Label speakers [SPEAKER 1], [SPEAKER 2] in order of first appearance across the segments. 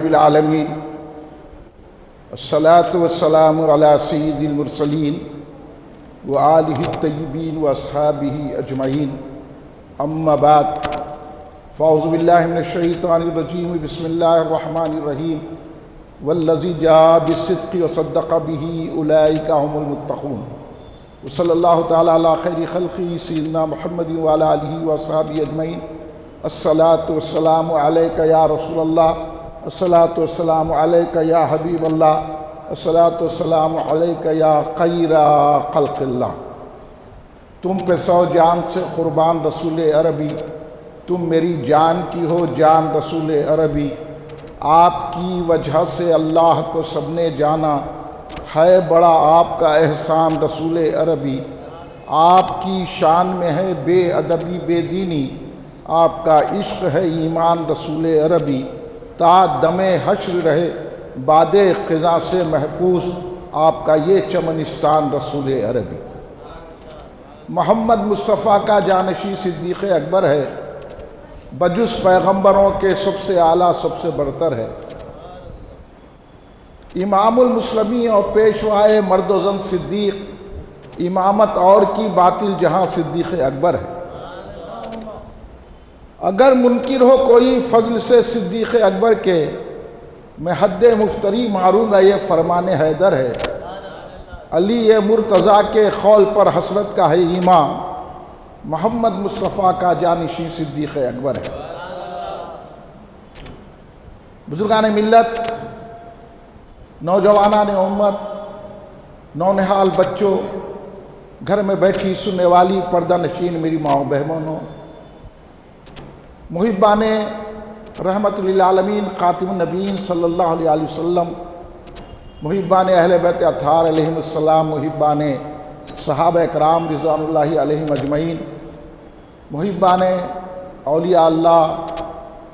[SPEAKER 1] العالمین الصلاۃ والسلام علی سید المرسلین وآلہ الطیبین واصحابہ اجمعین اما بعد فاعوذ باللہ من الشیطان الرجیم بسم اللہ الرحمن الرحیم والذی جاء بالصدق وصدق بہ اولئک هم المتقون وصلی اللہ تعالی علی خیر خلقہ سیدنا محمد وعلی آلہ واصحابہ اجمعین الصلاۃ والسلام علیک یا رسول اللہ الصلاۃ والسلام علیک یا حبیب اللہ الصلاۃ والسلام علیک یا خیر خلق اللہ۔ تم پہ سو جان سے قربان رسول عربی، تم میری جان کی ہو جان رسول عربی، آپ کی وجہ سے اللہ کو سب نے جانا، ہے بڑا آپ کا احسان رسول عربی، آپ کی شان میں ہے بے ادبی بے دینی، آپ کا عشق ہے ایمان رسول عربی، تا دم حشر رہے باد خزاں سے محفوظ آپ کا یہ چمنستان رسول عربی۔ محمد مصطفیٰ کا جانشی صدیق اکبر ہے، بجز پیغمبروں کے سب سے اعلیٰ سب سے برتر ہے، امام المسلمین اور پیشوائے مرد و زن صدیق، امامت اور کی باطل جہاں صدیق اکبر ہے۔ اگر منکر ہو کوئی فضل سے صدیق اکبر کے، میں حد مفتری ماروں گا یہ فرمان حیدر ہے، علی مرتضیٰ کے قول پر حسرت کا ہے امام، محمد مصطفیٰ کا جانشین صدیق اکبر ہے۔ بزرگان ملت، نوجوانان امت، نونہال بچوں، گھر میں بیٹھی سننے والی پردہ نشین میری ماؤں بہنوں، محبان رحمت للعالمین خاتم النبیین صلی اللہ علیہ وسلم، محبان اہل بیت اطہار علیہم السلام، محبان صحابہ اکرام رضوان اللہ علیہم اجمعین، محبان اولیاء اللہ،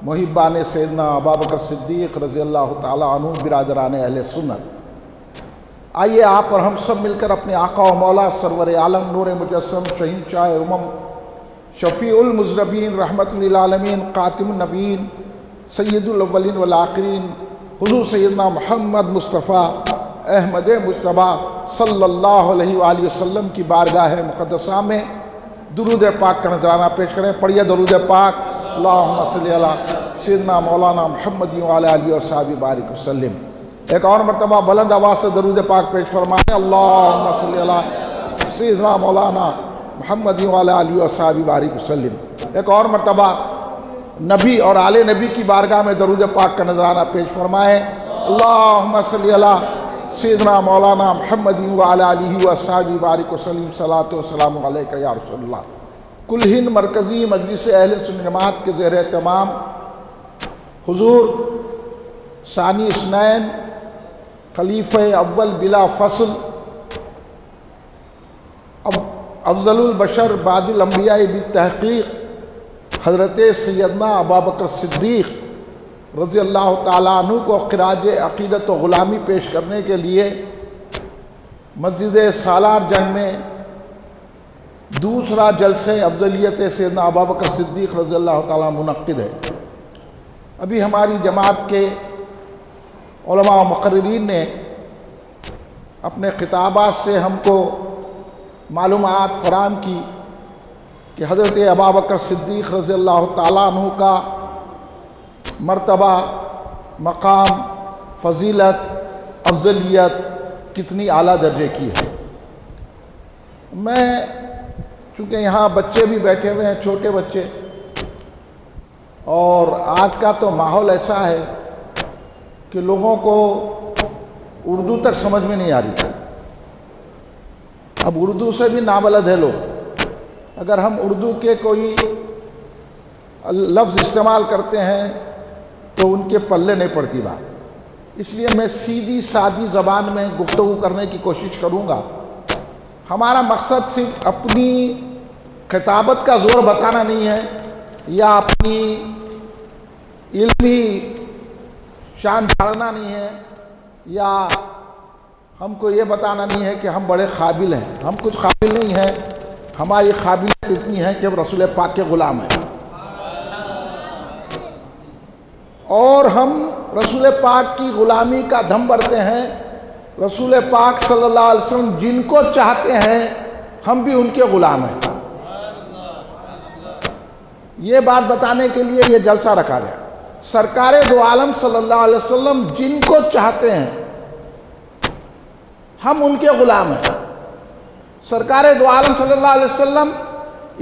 [SPEAKER 1] محبان سیدنا ابوبکر صدیق رضی اللہ تعالیٰ عنہ، برادران اہل سنت، آئیے آپ اور ہم سب مل کر اپنے آقا و مولا سرور عالم نور مجسم شہنشاہ امم شفیع المذنبین رحمت للعالمین خاتم النبیین سید الاولین والآخرین حضور سیدنا محمد مصطفیٰ احمد مجتبیٰ صلی اللہ علیہ وآلہ وسلم کی بارگاہ مقدسہ میں درود پاک کا نذرانہ پیش کریں۔ پڑھیے درود پاک، اللہم صلی علی سیدنا مولانا محمد وعلی آلہ وصحبہ بارک وسلم۔ ایک اور مرتبہ بلند آواز سے درود پاک پیش فرمائیں، اللہم صلی علی سیدنا مولانا محمد وعلی آلہ وصحبہ بارک وسلم۔ ایک اور مرتبہ نبی اور آل نبی کی بارگاہ میں درود پاک کا نذرانہ پیش فرمائیں، اللہم صلی علی سیدنا مولانا محمد وعلی آلہ وصحبہ بارک وسلم، صلاۃ و سلام علیک یا رسول اللہ۔ کل ہند مرکزی مجلس اہل سنت جماعت کے زیر اہتمام حضور ثانی اثنین خلیفہ اول بلا فصل افضل البشر بعد الانبیاء بالتحقیق حضرت سیدنا ابوبکر صدیق رضی اللہ تعالیٰ عنہ کو خراج عقیدت و غلامی پیش کرنے کے لیے مسجد سالار جنگ میں دوسرا جلسہ افضلیت سیدنا ابوبکر صدیق رضی اللہ تعالیٰ منعقد ہے۔ ابھی ہماری جماعت کے علماء و مقررین نے اپنے خطابات سے ہم کو معلومات فراہم کی کہ حضرت ابوبکر صدیق رضی اللہ تعالیٰ عنہ کا مرتبہ، مقام، فضیلت، افضلیت کتنی اعلیٰ درجے کی ہے۔ میں چونکہ یہاں بچے بھی بیٹھے ہوئے ہیں، چھوٹے بچے، اور آج کا تو ماحول ایسا ہے کہ لوگوں کو اردو تک سمجھ میں نہیں آ رہی، اب اردو سے بھی نابلد ہے لوگ، اگر ہم اردو کے کوئی لفظ استعمال کرتے ہیں تو ان کے پلے نہیں پڑتی بات، اس لیے میں سیدھی سادی زبان میں گفتگو کرنے کی کوشش کروں گا۔ ہمارا مقصد صرف اپنی خطابت کا زور بتانا نہیں ہے یا اپنی علمی شان جھاڑنا نہیں ہے یا ہم کو یہ بتانا نہیں ہے کہ ہم بڑے قابل ہیں، ہم کچھ قابل نہیں ہیں، ہماری قابلیت اتنی ہے کہ ہم رسول پاک کے غلام ہیں۔ اور ہم رسول پاک کی غلامی کا دم بھرتے ہیں۔ رسول پاک صلی اللہ علیہ وسلم جن کو چاہتے ہیں ہم بھی ان کے غلام ہیں۔ یہ بات بتانے کے لیے یہ جلسہ رکھا گیا۔ سرکار دو عالم صلی اللہ علیہ وسلم جن کو چاہتے ہیں ہم ان کے غلام ہیں۔ سرکار دو عالم صلی اللہ علیہ وسلم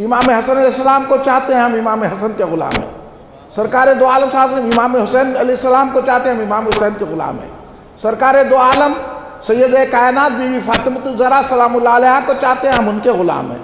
[SPEAKER 1] امام حسن علیہ السلام کو چاہتے ہیں، ہم امام حسن کے غلام ہیں۔ سرکار دو عالم صلی اللہ علیہ وسلم امام حسین علیہ السلام کو چاہتے ہیں، ہم امام حسین کے غلام ہیں۔ سرکار دو عالم سید کائنات بی بی فاطمۃ الزہرا سلام اللہ علیہا کو چاہتے ہیں، ہم ان کے غلام ہیں۔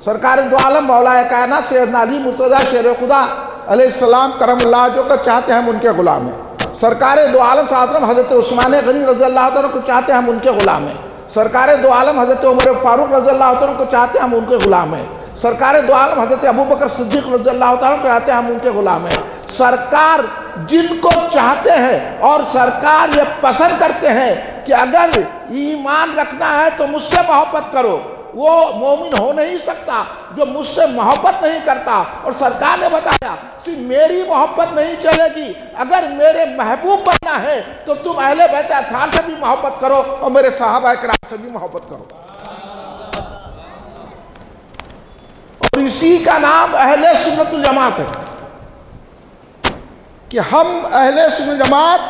[SPEAKER 1] سرکار دو عالم مولا کائنات سیدنا علی مرتضیٰ شیر خدا علیہ السلام کرم اللہ جو کو چاہتے ہیں، ہم ان کے غلام ہیں۔ سرکار دو عالم صلی اللہ علیہ وسلم حضرت عثمان غنی رضی اللہ عنہ کو چاہتے ہیں، ہم ان کے غلام ہیں۔ سرکار دو عالم حضرت عمر فاروق رضی اللہ عنہ کو چاہتے ہیں، ہم ان کے غلام ہیں۔ سرکار دو عالم حضرت ابوبکر صدیق رضی اللہ عنہ کو چاہتے ہیں، ہم ان کے غلام ہیں۔ سرکار جن کو چاہتے ہیں اور سرکار یہ پسند کرتے ہیں کہ اگر ایمان رکھنا ہے تو مجھ سے محبت کرو، وہ مومن ہو نہیں سکتا جو مجھ سے محبت نہیں کرتا۔ اور سرکار نے بتایا کہ میری محبت نہیں چلے گی، اگر میرے محبوب بننا ہے تو تم اہل بیت اطہار سے بھی محبت کرو اور میرے صحابہ کرام سے بھی محبت کرو۔ اور اسی کا نام اہل سنت الجماعت ہے کہ ہم اہل سنت جماعت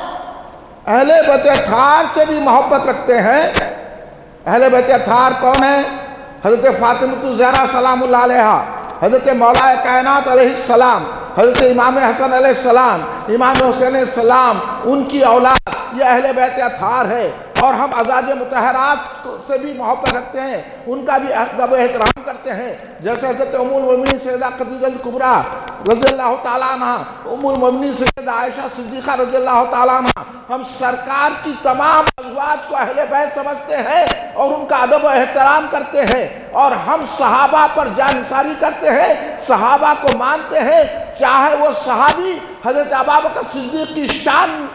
[SPEAKER 1] اہل بیت اطہار سے بھی محبت رکھتے ہیں۔ اہل بیت اطہار کون ہیں؟ حضرت فاطمۃ الزہرا سلام اللہ علیہا، حضرت مولا کائنات علیہ السلام، حضرت امام حسن علیہ السلام، امام حسین علیہ السلام، ان کی اولاد، یہ اہل بیت اطہار ہے۔ اور ہم ازواج مطہرات سے بھی محبت رکھتے ہیں، ان کا بھی ادب و احترام کرتے ہیں، جیسے حضرت ام المؤمنین سیدہ خدیجہ کبریٰ رضی اللہ تعالیٰ عنہ، ام المؤمنین سیدہ عائشہ صدیقہ رضی اللہ تعالیٰ عنہ۔ ہم سرکار کی تمام ازواج کو اہل بیت سمجھتے ہیں اور ان کا ادب و احترام کرتے ہیں، اور ہم صحابہ پر جانثاری کرتے ہیں، صحابہ کو مانتے ہیں، چاہے وہ صحابی حضرت ابوبکر صدیق کی شان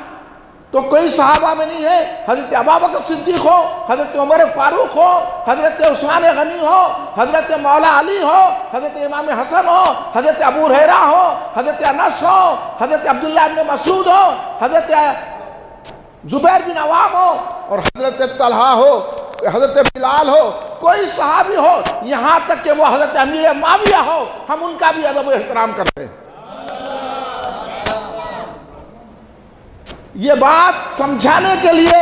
[SPEAKER 1] تو کوئی صحابہ میں نہیں ہے، حضرت ابوبکر صدیق ہو، حضرت عمر فاروق ہو، حضرت عثمان غنی ہو، حضرت مولا علی ہو، حضرت امام حسن ہو، حضرت ابو ہریرہ ہو، حضرت انس ہو، حضرت عبداللہ بن مسعود ہو، حضرت زبیر بن عوام ہو، اور حضرت طلحہ ہو، حضرت بلال ہو، کوئی صحابی ہو، یہاں تک کہ وہ حضرت امیر معاویہ ہو، ہم ان کا بھی ادب و احترام کرتے ہیں۔ یہ بات سمجھانے کے لیے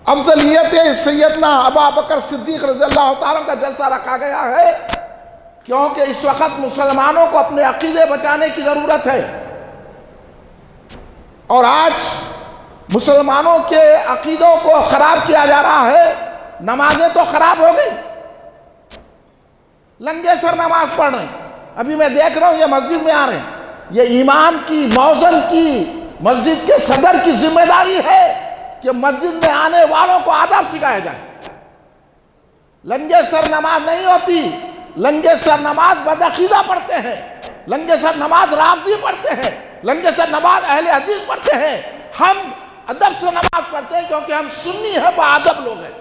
[SPEAKER 1] افضلیت سیدنا ابوبکر صدیق رضی اللہ تعالیٰ کا جلسہ رکھا گیا ہے، کیونکہ اس وقت مسلمانوں کو اپنے عقیدے بچانے کی ضرورت ہے، اور آج مسلمانوں کے عقیدوں کو خراب کیا جا رہا ہے۔ نمازیں تو خراب ہو گئی، لنگے سر نماز پڑھ رہے ہیں۔ ابھی میں دیکھ رہا ہوں یہ مسجد میں آ رہے ہیں۔ یہ امام کی، مؤذن کی، مسجد کے صدر کی ذمہ داری ہے کہ مسجد میں آنے والوں کو آداب سکھایا جائے۔ لنگے سر نماز نہیں ہوتی، لنگے سر نماز بدعقیدہ پڑھتے ہیں، لنگے سر نماز رافضی پڑھتے ہیں، لنگے سر نماز اہل حدیث پڑھتے ہیں۔ ہم ادب سے نماز پڑھتے ہیں کیونکہ ہم سنی ہیں، باادب لوگ ہیں۔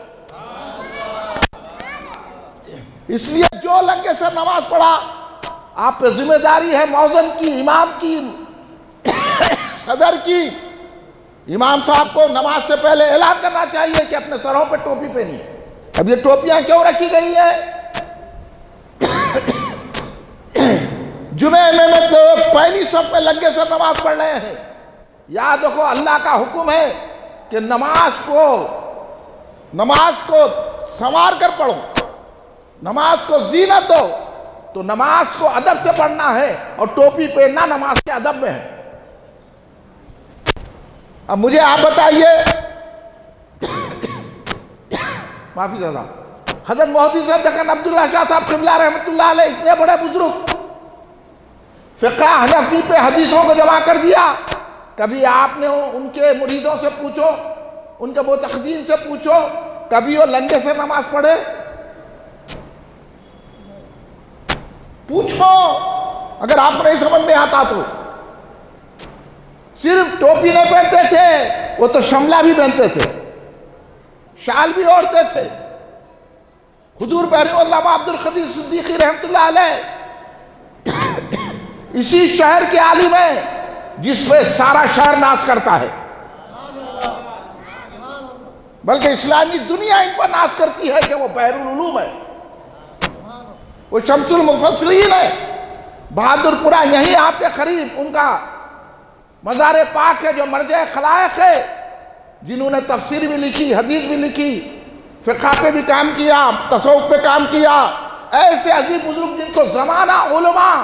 [SPEAKER 1] اس لیے جو لنگے سر نماز پڑھا، آپ پہ ذمہ داری ہے مؤذن کی، امام کی، صدر کی۔ امام صاحب کو نماز سے پہلے اعلان کرنا چاہیے کہ اپنے سروں پہ ٹوپی پہنی۔ اب یہ ٹوپیاں کیوں رکھی گئی ہیں؟ جمعے میں لوگ پہلی صف میں لنگے سر نماز پڑھ رہے ہیں۔ یاد رکھو اللہ کا حکم ہے کہ نماز کو سنوار کر پڑھو، نماز کو زینت دو، تو نماز کو ادب سے پڑھنا ہے، اور ٹوپی پہننا نماز کے ادب میں ہے۔ اب مجھے آپ بتائیے، معافی چاہتا ہوں، حضرت محدث دکن عبداللہ شاہ صاحب قبلہ رحمۃ اللہ علیہ، اتنے بڑے بزرگ، فقہ حنفی پہ حدیثوں کو جمع کر دیا۔ کبھی آپ نے ان کے مریدوں سے پوچھو، ان کے متقدین سے پوچھو، کبھی وہ لنگے سے نماز پڑھے؟ پوچھو، اگر آپ نہیں سمجھ میں آتا تو۔ صرف ٹوپی نہیں پہنتے تھے، وہ تو شملہ بھی پہنتے تھے، شال بھی اوڑھتے تھے۔ حضور بحری علامہ عبد القدیر صدیقی رحمۃ اللہ علیہ اسی شہر کے عالم ہیں، جس پہ سارا شہر ناز کرتا ہے، بلکہ اسلامی دنیا ان پر ناز کرتی ہے کہ وہ بحر العلوم ہے، وہ شمس المفسرین ہے۔ بہادر پورہ یہی آپ کے قریب ان کا مزار پاک ہے، جو مرجع خلائق ہے، جنہوں نے تفسیر بھی لکھی، حدیث بھی لکھی، فقہ پہ بھی کام کیا، تصوف پہ کام کیا۔ ایسے عظیم بزرگ جن کو زمانہ علماء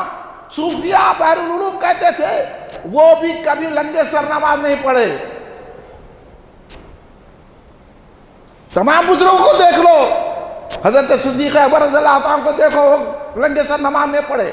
[SPEAKER 1] صوفیہ بحر العلوم کہتے تھے، وہ بھی کبھی لنگے سر نماز نہیں پڑھے۔ تمام بزرگوں کو دیکھ لو، حضرت صدیق اکبر رضی اللہ عنہ کو دیکھو، لنگے سر نماز نہیں پڑھے۔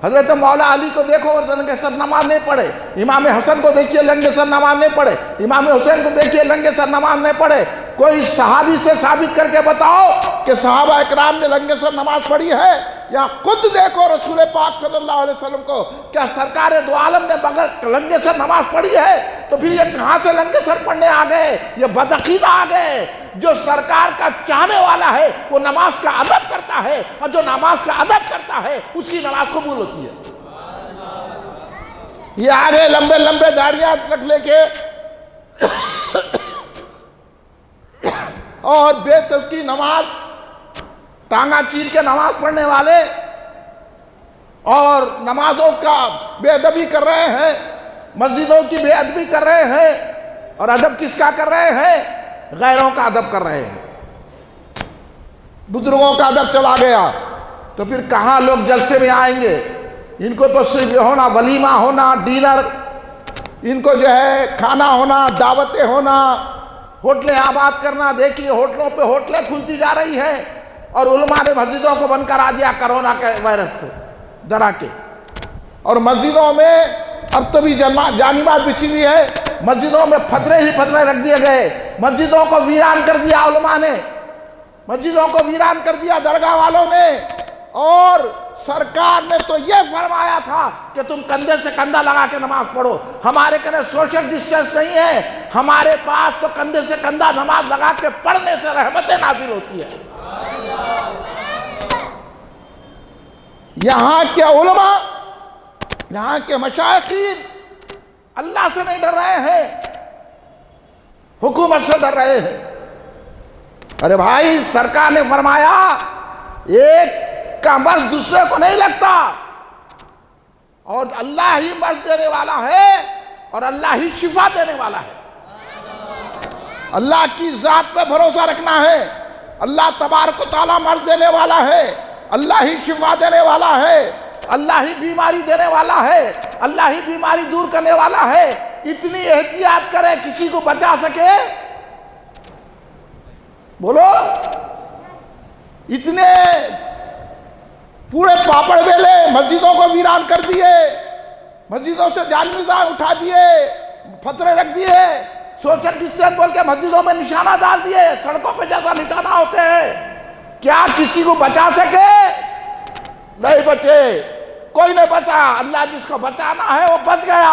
[SPEAKER 1] حضرت مولا علی کو دیکھو، لنگے سر نماز نہیں پڑھے۔ امام حسن کو دیکھیے، لنگے سر نماز نہیں پڑھے۔ امام حسین کو دیکھیے، لنگے سر نماز نہیں پڑھے۔ کوئی صحابی سے ثابت کر کے بتاؤ کہ صحابہ اکرام نے لنگے سر نماز پڑھی ہے؟ یا خود دیکھو رسول پاک صلی اللہ علیہ وسلم کو، کیا سرکار دو عالم نے بغیر لنگے سر نماز پڑھی ہے؟ تو پھر یہ کہاں سے لنگے سر پڑھنے آ گئے؟ یہ بدعقیدہ آ گئے۔ جو سرکار کا چاہنے والا ہے وہ نماز کا ادب کرتا ہے، اور جو نماز کا ادب کرتا ہے اس کی نماز قبول ہوتی ہے۔ یہ آگے لمبے لمبے داڑیاں رکھ لے کے اور بے تزکی نماز، ٹانگا چیر کے نماز پڑھنے والے، اور نمازوں کا بے ادبی کر رہے ہیں، مسجدوں کی بے ادبی کر رہے ہیں، اور ادب کس کا کر رہے ہیں؟ غیروں کا ادب کر رہے ہیں۔ بزرگوں کا ادب چلا گیا تو پھر کہاں لوگ جلسے میں آئیں گے؟ ان کو تو صرف ہونا ولیمہ ہونا، ڈینر، ان کو جو ہے کھانا ہونا، دعوتیں ہونا، ہوٹلیں آباد کرنا۔ دیکھیے ہوٹلوں پہ ہوٹلیں کھلتی جا رہی ہیں، اور علماء نے مسجدوں کو بند کرا دیا کرونا کے وائرس سے ڈرا کے۔ اور مسجدوں میں اب تو بھی جانی بات بچھی ہوئی ہے، مسجدوں میں پھترے ہی پھترے رکھ دیے گئے، مسجدوں کو ویران کر دیا علماء نے، مسجدوں کو ویران کر دیا درگاہ والوں نے۔ اور سرکار نے تو یہ فرمایا تھا کہ تم کندھے سے کندھا لگا کے نماز پڑھو۔ ہمارے کنے سوشل ڈسٹینس نہیں ہے، ہمارے پاس تو کندھے سے کندھا نماز لگا کے پڑھنے سے رحمتیں نازل ہوتی ہے۔ یہاں کے علماء، یہاں کے مشائخین اللہ سے نہیں ڈر رہے ہیں، حکومت سے ڈر رہے ہیں۔ ارے بھائی، سرکار نے فرمایا ایک کا مرض دوسرے کو نہیں لگتا، اور اللہ ہی مرض دینے والا ہے، اور اللہ ہی شفا دینے والا ہے۔ اللہ کی ذات پہ بھروسہ رکھنا ہے۔ اللہ تبارک و تعالیٰ مرض دینے والا ہے، اللہ ہی شفا دینے والا ہے، اللہ ہی بیماری دینے والا ہے، اللہ ہی بیماری دور کرنے والا ہے۔ اتنی احتیاط کرے کسی کو بچا سکے؟ بولو، اتنے پورے پاپڑ بیلے، مسجدوں کو ویران کر دیے، مسجدوں سے جان نظام اٹھا دیے، پتھرے رکھ دیے، سوشل ڈسٹینس بول کے مسجدوں میں نشانہ ڈال دیے، سڑکوں پہ جیسا نشانہ ہوتے ہیں۔ کیا کسی کو بچا سکے؟ نہیں بچے، کوئی نہیں بچا۔ اللہ جس کو بچانا ہے وہ بچ گیا،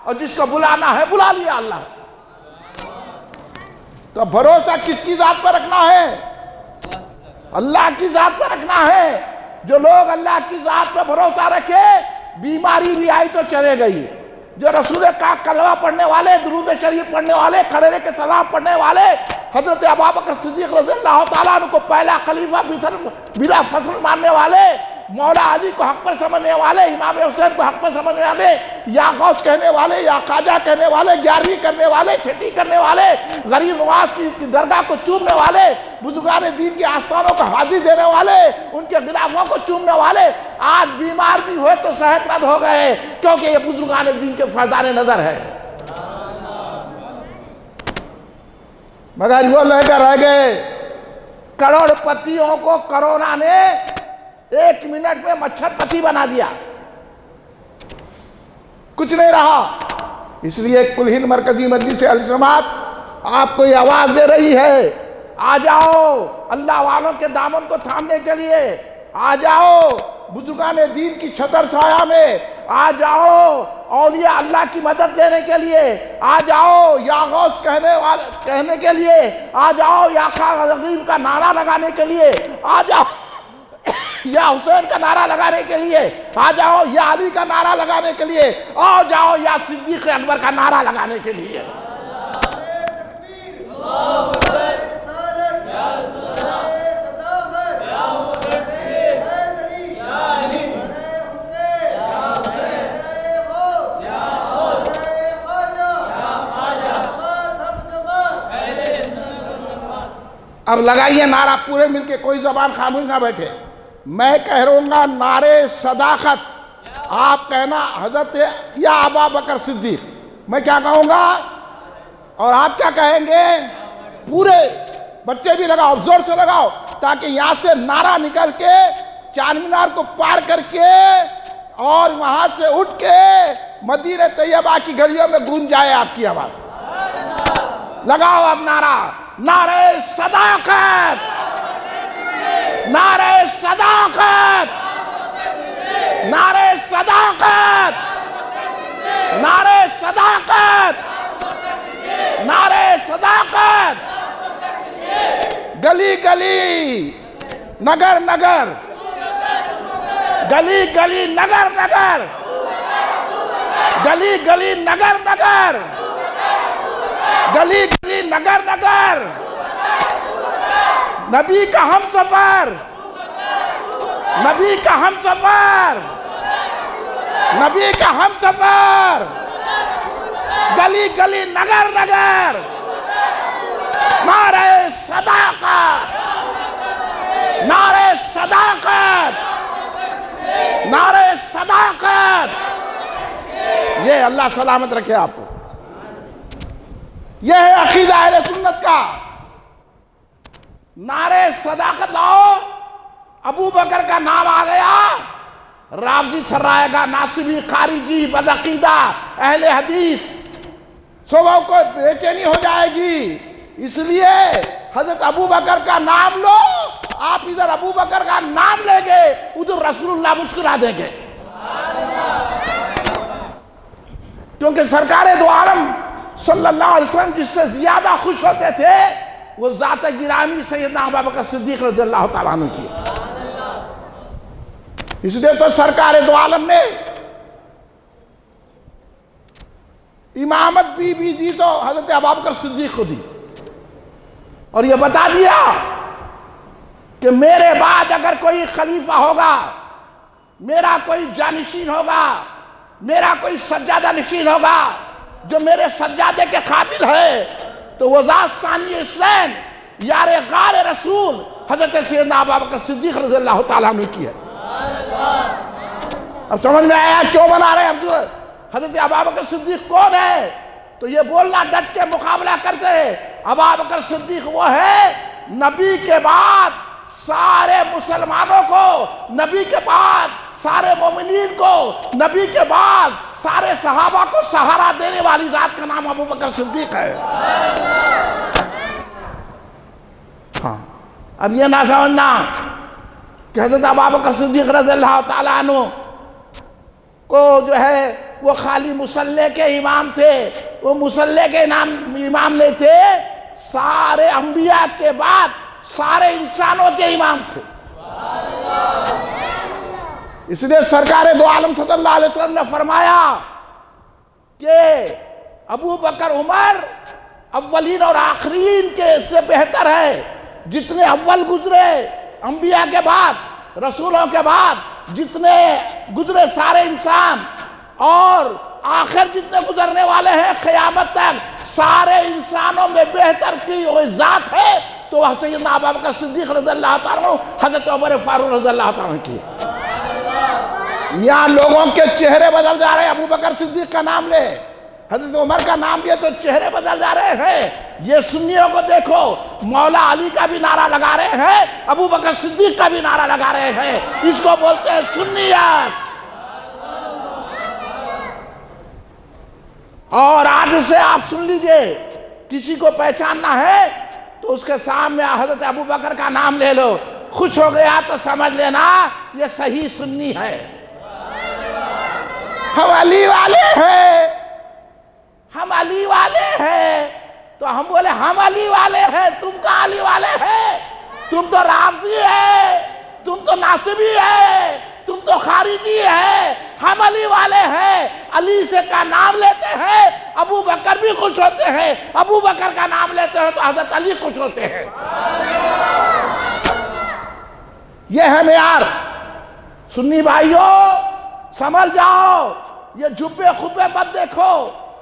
[SPEAKER 1] اور جس کو بلانا ہے بلا لیا اللہ۔ تو بھروسہ کس کی ذات پر رکھنا ہے؟ اللہ کی ذات پر رکھنا ہے۔ جو لوگ اللہ کی ذات پر بھروسہ رکھے، بیماری بھی آئی تو چلے گئی۔ جو رسول کا کلمہ پڑھنے والے، درود شریف پڑھنے والے، کھڑے رہ کے سلام پڑھنے والے، حضرت ابوبکر صدیق رضی اللہ تعالیٰ عنہ کو پہلا خلیفہ بلا فصل ماننے والے، مولا علی کو حق پر سمجھنے والے، امام حسین کو حق پر سمجھنے والے، یا غوث کہنے والے، یا خواجہ کہنے والے، گیارہویں کرنے والے، چھٹی کرنے والے، غریب نواز کی درگاہ کو چومنے والے، بزرگان دین کے آستانوں کو حاضری دینے والے، ان کے غلاموں کو چومنے والے، آج بیمار بھی ہوئے تو صحت مند ہو گئے، کیونکہ یہ بزرگان دین کے فیضان نظر ہے۔ مگر وہ لے کر رہ گئے۔ کروڑ پتیوں کو کرونا نے 1 منٹ میں مچھر پتی بنا دیا، کچھ نہیں رہا۔ اس لیے کل ہند مرکزی مجلس اہل سنت آپ کو یہ آواز دے رہی ہے، آ جاؤ اللہ والوں کے دامن کو تھامنے کے لیے، آ جاؤ بزرگان دین کی چھتر سایہ میں، آ جاؤ اولیاء اللہ کی مدد لینے کے لیے، آ جاؤ یا غوث کہنے کے لیے، آ جاؤ یا غریب کا نعرہ لگانے کے لیے، آ جاؤ یا حسین کا نعرہ لگانے کے لیے آ جاؤ، یا علی کا نعرہ لگانے کے لیے آ جاؤ، یا صدیق اکبر کا نعرہ لگانے کے لیے۔ اب لگائیے نعرہ پورے مل کے، کوئی زبان خاموش نہ بیٹھے۔ میں کہہ رہوں گا نعرے صداقت، آپ کہنا حضرت یا ابا بکر صدیق، میں کیا کہوں گا اور آپ کیا کہیں گے؟ پورے بچے بھی لگاؤ، زور سے لگاؤ، تاکہ یہاں سے نعرہ نکل کے چار مینار کو پار کر کے اور وہاں سے اٹھ کے مدینہ طیبہ کی گلیوں میں گونج جائے آپ کی آواز۔ لگاؤ اب نعرہ، نعرہ صداقت، نعرہ صداقت، نعرہ صداقت، نعرہ صداقت، نعرہ صداقت، گلی گلی نگر نگر، گلی گلی نگر نگر، گلی گلی نگر نگر، گلی گلی نگر نگر، نبی کا ہم سفر، نبی کا ہم سفر، نبی کا ہم سفر، گلی گلی نگر نگر، نعرہ صداقت، نعرہ صداقت، نعرہ صداقت۔ یہ اللہ سلامت رکھے آپ کو، یہ ہے عقیدہ اہل سنت کا۔ نعرہ صداقت لاؤ، ابو بکر کا نام آ گیا، رافضی تھرائے گا، ناصبی، خارجی، بدعقیدہ، اہل حدیث صبح کو بے چینی ہو جائے گی۔ اس لیے حضرت ابو بکر کا نام لو، آپ ادھر ابو بکر کا نام لیں گے، ادھر رسول اللہ مسکرا دیں گے، کیونکہ سرکار دو عالم صلی اللہ علیہ وسلم جس سے زیادہ خوش ہوتے تھے وہ ذات گرامی سیدنا ابو بکر صدیق رضی اللہ تعالیٰ عنہ کی۔ اس لیے تو سرکار دو عالم نے امامت بھی دی تو حضرت ابو بکر صدیق کو دی، اور یہ بتا دیا کہ میرے بعد اگر کوئی خلیفہ ہوگا، میرا کوئی جانشین ہوگا، میرا کوئی سجادہ نشین ہوگا جو میرے سجادے کے قابل ہے، تو وہ ذات ثانی اسلام یار غار رسول حضرت سیدنا ابو بکر صدیق رضی اللہ تعالیٰ عنہ کی ہے۔ اب سمجھ میں آیا کیوں بنا رہے ہیں حضرت ابو بکر صدیق کون ہے؟ تو یہ بولنا ڈٹ کے مقابلہ کرتے ہیں، ابو بکر صدیق وہ ہے نبی کے بعد سارے مسلمانوں کو، نبی کے بعد سارے مومنین کو، نبی کے بعد سارے صحابہ کو سہارا دینے والی ذات کا نام ابو بکر صدیق ہے۔ ہاں، اب یہ نہ سمجھنا کہ حضرت ابو بکر صدیق رضی اللہ تعالیٰ عنہ کو جو ہے وہ خالی مصلی کے امام تھے، وہ مصلی کے امام نہیں تھے، سارے انبیاء کے بعد سارے انسانوں کے امام تھے۔ اس لیے سرکار دو عالم صلی اللہ علیہ وسلم نے فرمایا کہ ابو بکر عمر اولین اور آخرین کے سے بہتر ہے، جتنے اول گزرے انبیاء کے بعد، رسولوں کے بعد جتنے گزرے سارے انسان، اور آخر جتنے گزرنے والے ہیں قیامت تک، سارے انسانوں میں بہتر کی وہ ذات ہے تو وہ سیدنا ابو بکر صدیق رضی اللہ تعالیٰ عنہ، حضرت عمر فاروق رضی اللہ تعالیٰ عنہ کی۔ یہاں لوگوں کے چہرے بدل جا رہے ہیں، ابو بکر صدیق کا نام لے، حضرت عمر کا نام لے تو چہرے بدل جا رہے ہیں۔ یہ سنیوں کو دیکھو، مولا علی کا بھی نعرہ لگا رہے ہیں، ابو بکر صدیق کا بھی نعرہ لگا رہے ہیں، اس کو بولتے ہیں سنیت۔ اور آج سے آپ سن لیجئے، کسی کو پہچاننا ہے تو اس کے سامنے حضرت ابو بکر کا نام لے لو، خوش ہو گیا تو سمجھ لینا یہ صحیح سنی ہے۔ ہم علی والے ہیں، ہم علی والے ہیں، تو ہم بولے ہم علی والے ہیں، تم کا علی والے ہیں، تم تو رافضی ہے، تم تو ناصبی ہے، تم تو خارجی ہے، ہم علی والے ہیں، علی سے کا نام لیتے ہیں ابو بکر بھی خوش ہوتے ہیں، ابو بکر کا نام لیتے ہیں تو حضرت علی خوش ہوتے ہیں۔ یہ ہے معیار۔ سنی بھائیوں سمجھ جاؤ، یہ جھبے خوبے مت دیکھو،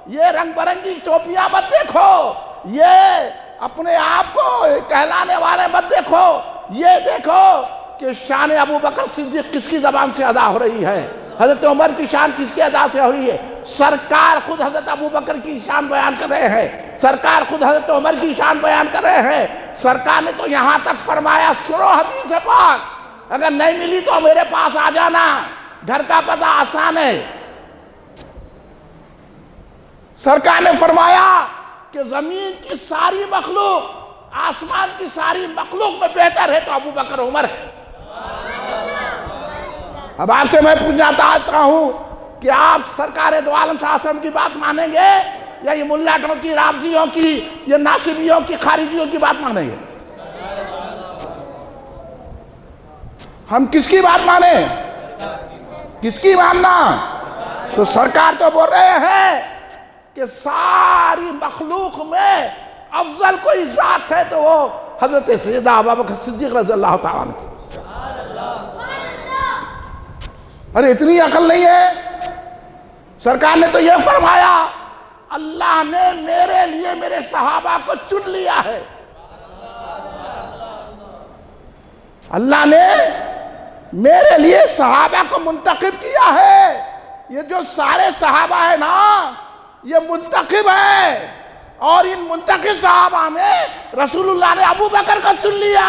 [SPEAKER 1] یہ رنگ برنگی ٹوپیاں مت دیکھو، یہ اپنے آپ کو کہلانے والے مت دیکھو، یہ دیکھو کہ شان ابو بکر صدیق کس کی زبان سے ادا ہو رہی ہے، حضرت عمر کی شان کس کی ادا سے ہوئی ہے۔ سرکار خود حضرت ابو بکر کی شان بیان کر رہے ہیں، سرکار خود حضرت عمر کی شان بیان کر رہے ہیں۔ سرکار نے تو یہاں تک فرمایا، سنو حدیث پاک، اگر نہیں ملی تو میرے پاس آ جانا، گھر کا پتہ آسان ہے۔ سرکار نے فرمایا کہ زمین کی ساری مخلوق، آسمان کی ساری مخلوق میں بہتر ہے تو ابو بکر عمر ہے۔ اب آپ سے میں پوچھنا چاہتا ہوں کہ آپ سرکار دو عالم صلی اللہ علیہ وسلم کی بات مانیں گے یا یہ ملاٹوں کی، رافضیوں کی، یہ ناصبیوں کی، خارجیوں کی بات مانیں گے؟ ہم کس کی بات مانیں؟ کس کی ماننا؟ تو سرکار تو بول رہے ہیں کہ ساری مخلوق میں افضل کوئی ذات ہے تو وہ حضرت سیدنا ابوبکر صدیق رضی اللہ تعالیٰ عنہ۔ ارے اتنی عقل نہیں ہے؟ سرکار نے تو یہ فرمایا، اللہ نے میرے لیے میرے صحابہ کو چن لیا ہے، اللہ نے میرے لیے صحابہ کو منتخب کیا ہے۔ یہ جو سارے صحابہ ہیں نا، یہ منتخب ہے، اور ان منتخب صحابہ میں رسول اللہ نے ابو بکر کو چن لیا۔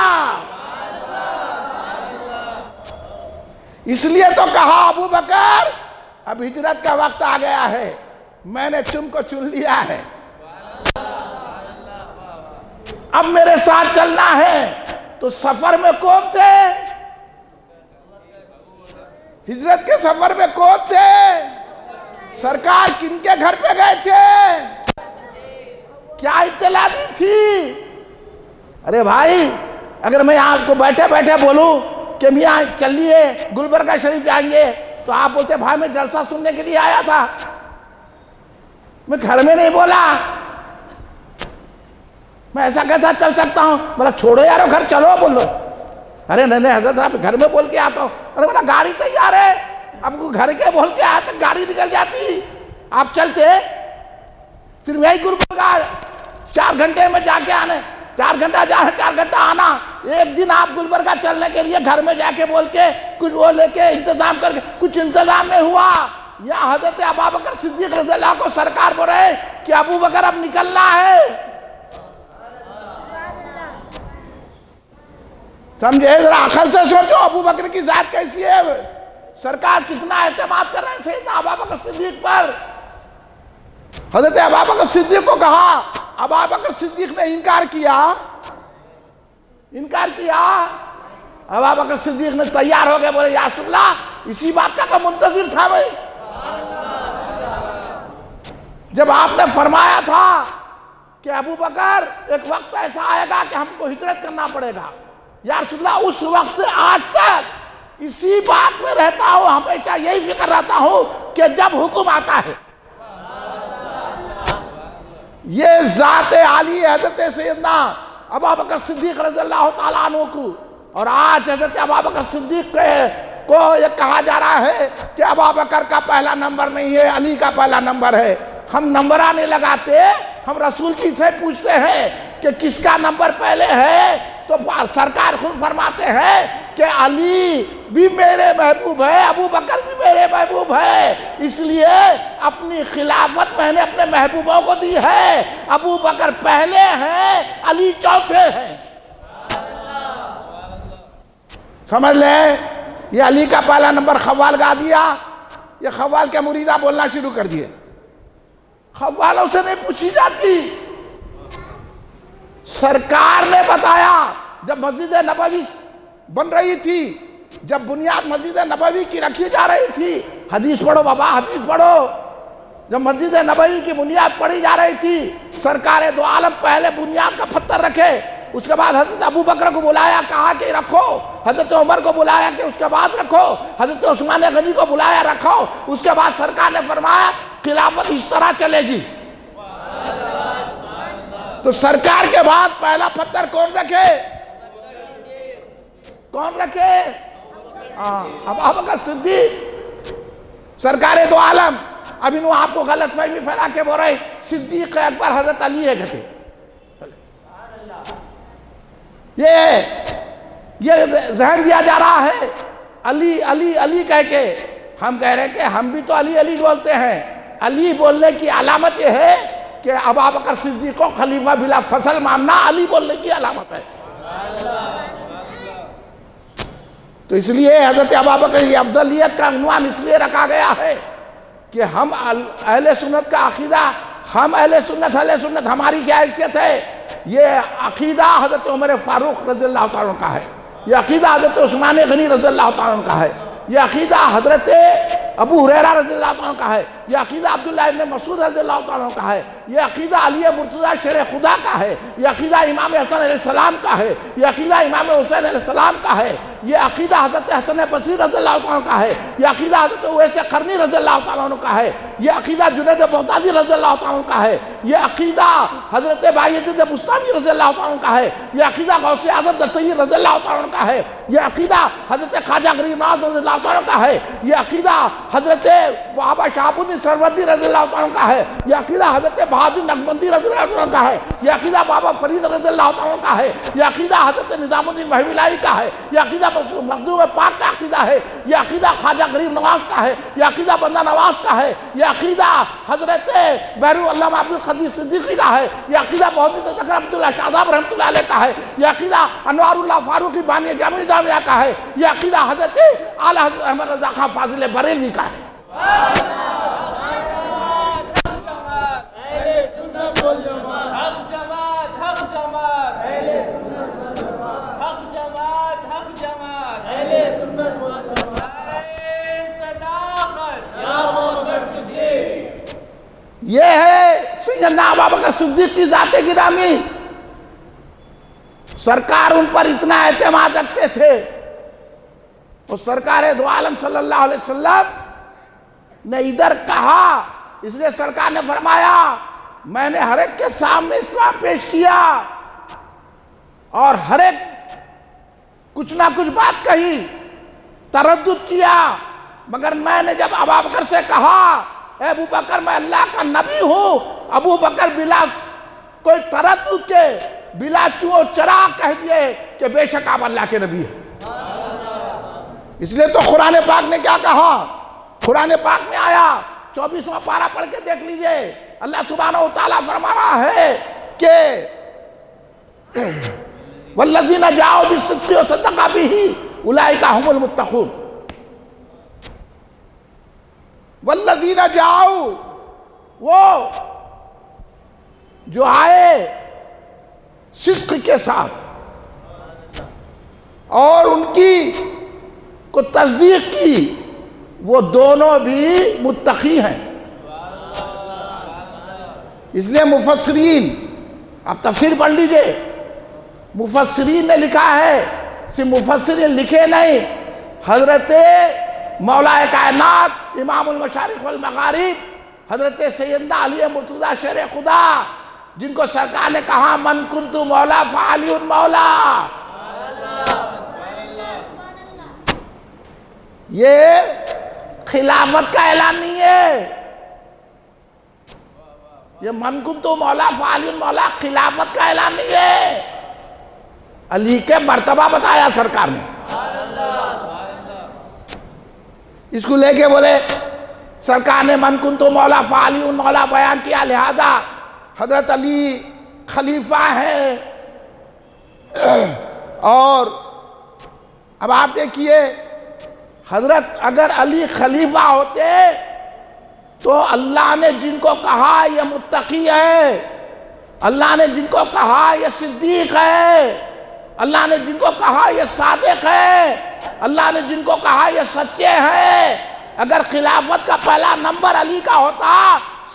[SPEAKER 1] اس لیے تو کہا ابو بکر اب ہجرت کا وقت آ گیا ہے، میں نے تم کو چن لیا ہے، اب میرے ساتھ چلنا ہے۔ تو سفر میں کون تھے؟ ہجرت کے سفر میں کون تھے؟ سرکار کن کے گھر پہ گئے تھے؟ کیا اطلاع دی تھی؟ ارے بھائی، اگر میں آپ کو بیٹھے بیٹھے بولوں کہ میاں چلیے گلبرگہ شریف جائیں گے تو آپ بولتے بھائی میں جلسہ سننے کے لیے آیا تھا، میں گھر میں نہیں بولا، میں ایسا کیسا چل سکتا ہوں؟ بولا چھوڑو یارو گھر، چلو بولو۔ ارے نہیں حضرت آپ گھر میں بول کے آتا ہوں۔ ارے بولا گاڑی تیار ہے، اب گھر کے بول کے آیا تو گاڑی نکل جاتی، آپ چلتے، پھر وہی گلبرگہ 4 گھنٹے میں جا کے آنے، 4 گھنٹہ جانا 4 گھنٹہ آنا۔ ایک دن آپ گلبرگہ چلنے کے لیے گھر میں جا کے بول کے کچھ وہ لے کے انتظام کر کے کچھ انتظام نہیں ہوا۔ یا حضرت ابوبکر صدیق رضی اللہ کو سرکار بول رہے کہ ابو بکر اب نکلنا ہے، سمجھے؟ ذرا عقل سے سوچو ابو بکر کی ذات کیسی ہے، سرکار کتنا اعتماد کر رہے ہیں سیدنا ابوبکر صدیق پر۔ حضرت ابوبکر صدیق کو کہا، ابوبکر صدیق نے انکار کیا، ابوبکر صدیق نے تیار ہو گئے، بولے یا رسول اللہ اسی بات کا تو منتظر تھا بھائی، جب آپ نے فرمایا تھا کہ ابو بکر ایک وقت ایسا آئے گا کہ ہم کو ہجرت کرنا پڑے گا، یا رسول اللہ اس وقت سے آج تک اسی بات میں رہتا ہوں، ہمیشہ یہی فکر رہتا ہوں کہ جب حکم آتا ہے۔ یہ ذات عالی حضرت سیدنا ابوبکر صدیق رضی اللہ تعالیٰ عنہ کو، اور آج حضرت ابوبکر صدیق کو یہ کہا جا رہا ہے کہ ابوبکر کا پہلا نمبر نہیں ہے، علی کا پہلا نمبر ہے۔ ہم نمبرہ نہیں لگاتے، ہم رسول کی سے پوچھتے ہیں کہ کس کا نمبر پہلے ہے، تو سرکار خود فرماتے ہیں کہ علی بھی میرے محبوب ہے، ابو بکر بھی میرے محبوب ہے، اس لیے اپنی خلافت میں نے اپنے محبوبوں کو دی ہے، ابو بکر پہلے ہیں، علی چوتھے ہیں۔ سمجھ لے، یہ علی کا پہلا نمبر خوال گا دیا، یہ خوال کے مریدہ بولنا شروع کر دیے، خوالوں سے نہیں پوچھی جاتی۔ سرکار نے بتایا جب مسجد نبوی بن رہی تھی، جب بنیاد مسجد نبوی کی رکھی جا رہی تھی، حدیث پڑھو بابا حدیث پڑھو، جب مسجد نبوی کی بنیاد پڑھی جا رہی تھی، سرکار دو عالم پہلے بنیاد کا پتھر رکھے، اس کے بعد حضرت ابو بکر کو بلایا، کہا کہ رکھو، حضرت عمر کو بلایا کہ اس کے بعد رکھو، حضرت عثمان غنی کو بلایا رکھو، اس کے بعد سرکار نے فرمایا خلافت اس طرح چلے گی۔ تو سرکار کے بعد پہلا پتھر کون رکھے؟ کون رکھے؟ ابو بکر صدیق سرکار دو عالم۔ اب انہوں آپ کو غلط فہمی پھیلا کے بول رہے صدیق اکبر حضرت علی ہے کہتے، یہ ذہن دیا جا رہا ہے علی علی علی کہہ کے۔ ہم کہہ رہے ہیں کہ ہم بھی تو علی علی بولتے ہیں، علی بولنے کی علامت یہ ہے کہ ابو بکر صدیق کو خلیفہ بلا فصل ماننا علی بولنے کی علامت ہے۔ تو اس لیے حضرت ابو بکر کی افضلیت کا عنوان اس لیے رکھا گیا ہے کہ ہم اہل سنت کا عقیدہ، ہم اہل سنت ہماری کیا حیثیت ہے؟ یہ عقیدہ حضرت عمر فاروق رضی اللہ تعالیٰ کا ہے، یہ عقیدہ حضرت عثمان غنی رضی اللہ تعالیٰ کا ہے، یہ عقیدہ حضرت ابو ہریرہ رضی اللہ عنہ کا ہے، یہ عقیدہ عبداللہ ابن مسعود رضی اللہ عنہ کا ہے، یہ عقیدہ علی مرتضیٰ شیر خدا کا ہے، یہ عقیدہ امام حسن علیہ السلام کا ہے، یہ عقیدہ امام حسین علیہ السلام کا ہے، یہ عقیدہ حضرت حسن بصری رضی اللہ عنہ کا ہے، یہ عقیدہ حضرت اویس قرنی رضی اللہ عنہ کا ہے، یہ عقیدہ جنید بغدادی رضی اللہ عنہ کا ہے، یہ عقیدہ حضرت بایزید بستامی رضی اللہ عنہ کا ہے، یہ عقیدہ غوث اعظم دستگیر رضی اللہ عنہ کا ہے، یہ عقیدہ حضرت خواجہ غریب نواز رضی اللہ عنہ کا ہے، یہ عقیدہ حضرت بابا شہاب الدین سہروردی رضی اللہ عنہ کا ہے، یہ عقیدہ حضرت بہادر نقشبندی رضی اللہ عنہ کا ہے، یہ عقیدہ بابا فرید رضی اللہ عنہ کا ہے، یہ عقیدہ حضرت نظام الدین مہوی لائی کا ہے، یہ عقیدہ مخدوم پاک کا عقیدہ ہے، یہ عقیدہ خواجہ غریب نواز کا ہے، یہ عقیدہ بندہ نواز کا ہے، یہ عقیدہ حضرت بحرو علامہ عبدالقدیر صدیقی کا ہے، یہ عقیدہ محدث ذکر عبداللہ شاداب رحمۃ اللہ علیہ کا ہے، یہ عقیدہ انوار اللہ فاروقی بانی جامعہ جامعہ کا ہے، یہ عقیدہ حضرت اعلیٰ حضرت احمد رضا خان فاضل بریلوی کا ہے۔ یہ ہے سیدنا ابو بکر صدیق کی ذات گرامی، سرکار ان پر اتنا اعتماد رکھتے تھے، اور سرکار دو عالم صلی اللہ علیہ وسلم نے ادھر کہا، اس لیے سرکار نے فرمایا میں نے ہر ایک کے سامنے اسلام پیش کیا، اور ہر ایک کچھ نہ کچھ بات کہی، تردد کیا، مگر میں نے جب ابو بکر سے کہا اے ابو بکر میں اللہ کا نبی ہوں، ابو بکر بلا کوئی تردد کے، بلا چو چراغ کہہ دیے کہ بے شک آپ اللہ کے نبی ہیں۔ اس لیے تو قرآن پاک نے کیا کہا؟ قرآن پاک میں آیا 24واں پارہ پڑھ کے دیکھ لیجئے، اللہ سبحانہ وتعالیٰ فرما رہا ہے کہ والذین جاؤ بالصدق وصدقوا بہ اولئک هم المتقون۔ والذین جاؤ، وہ جو آئے صدق کے ساتھ اور ان کی کو تصدیق کی، وہ دونوں بھی متقی ہیں۔ اس لیے مفسرین، آپ تفسیر پڑھ لیجئے، مفسرین نے لکھا ہے، صرف مفسرین لکھے نہیں، حضرت مولا کائنات امام المشارق والمغارب حضرت سیدنا علی مرتضیٰ شیر خدا، جن کو سرکار نے کہا من کنت مولا فعلی مولا، یہ خلافت کا اعلان نہیں ہے، یہ من کنت مولا فعلی مولا خلافت کا اعلان نہیں ہے، علی کے مرتبہ بتایا سرکار نے۔ اس کو لے کے بولے سرکار نے من کنت مولا فعلی مولا بیان کیا، لہذا حضرت علی خلیفہ ہیں۔ اور اب آپ دیکھیے حضرت اگر علی خلیفہ ہوتے تو اللہ نے جن کو کہا یہ متقی ہے، اللہ نے جن کو کہا یہ صدیق ہے، اللہ نے جن کو کہا یہ صادق ہے، اللہ نے جن کو کہا یہ سچے ہیں، اگر خلافت کا پہلا نمبر علی کا ہوتا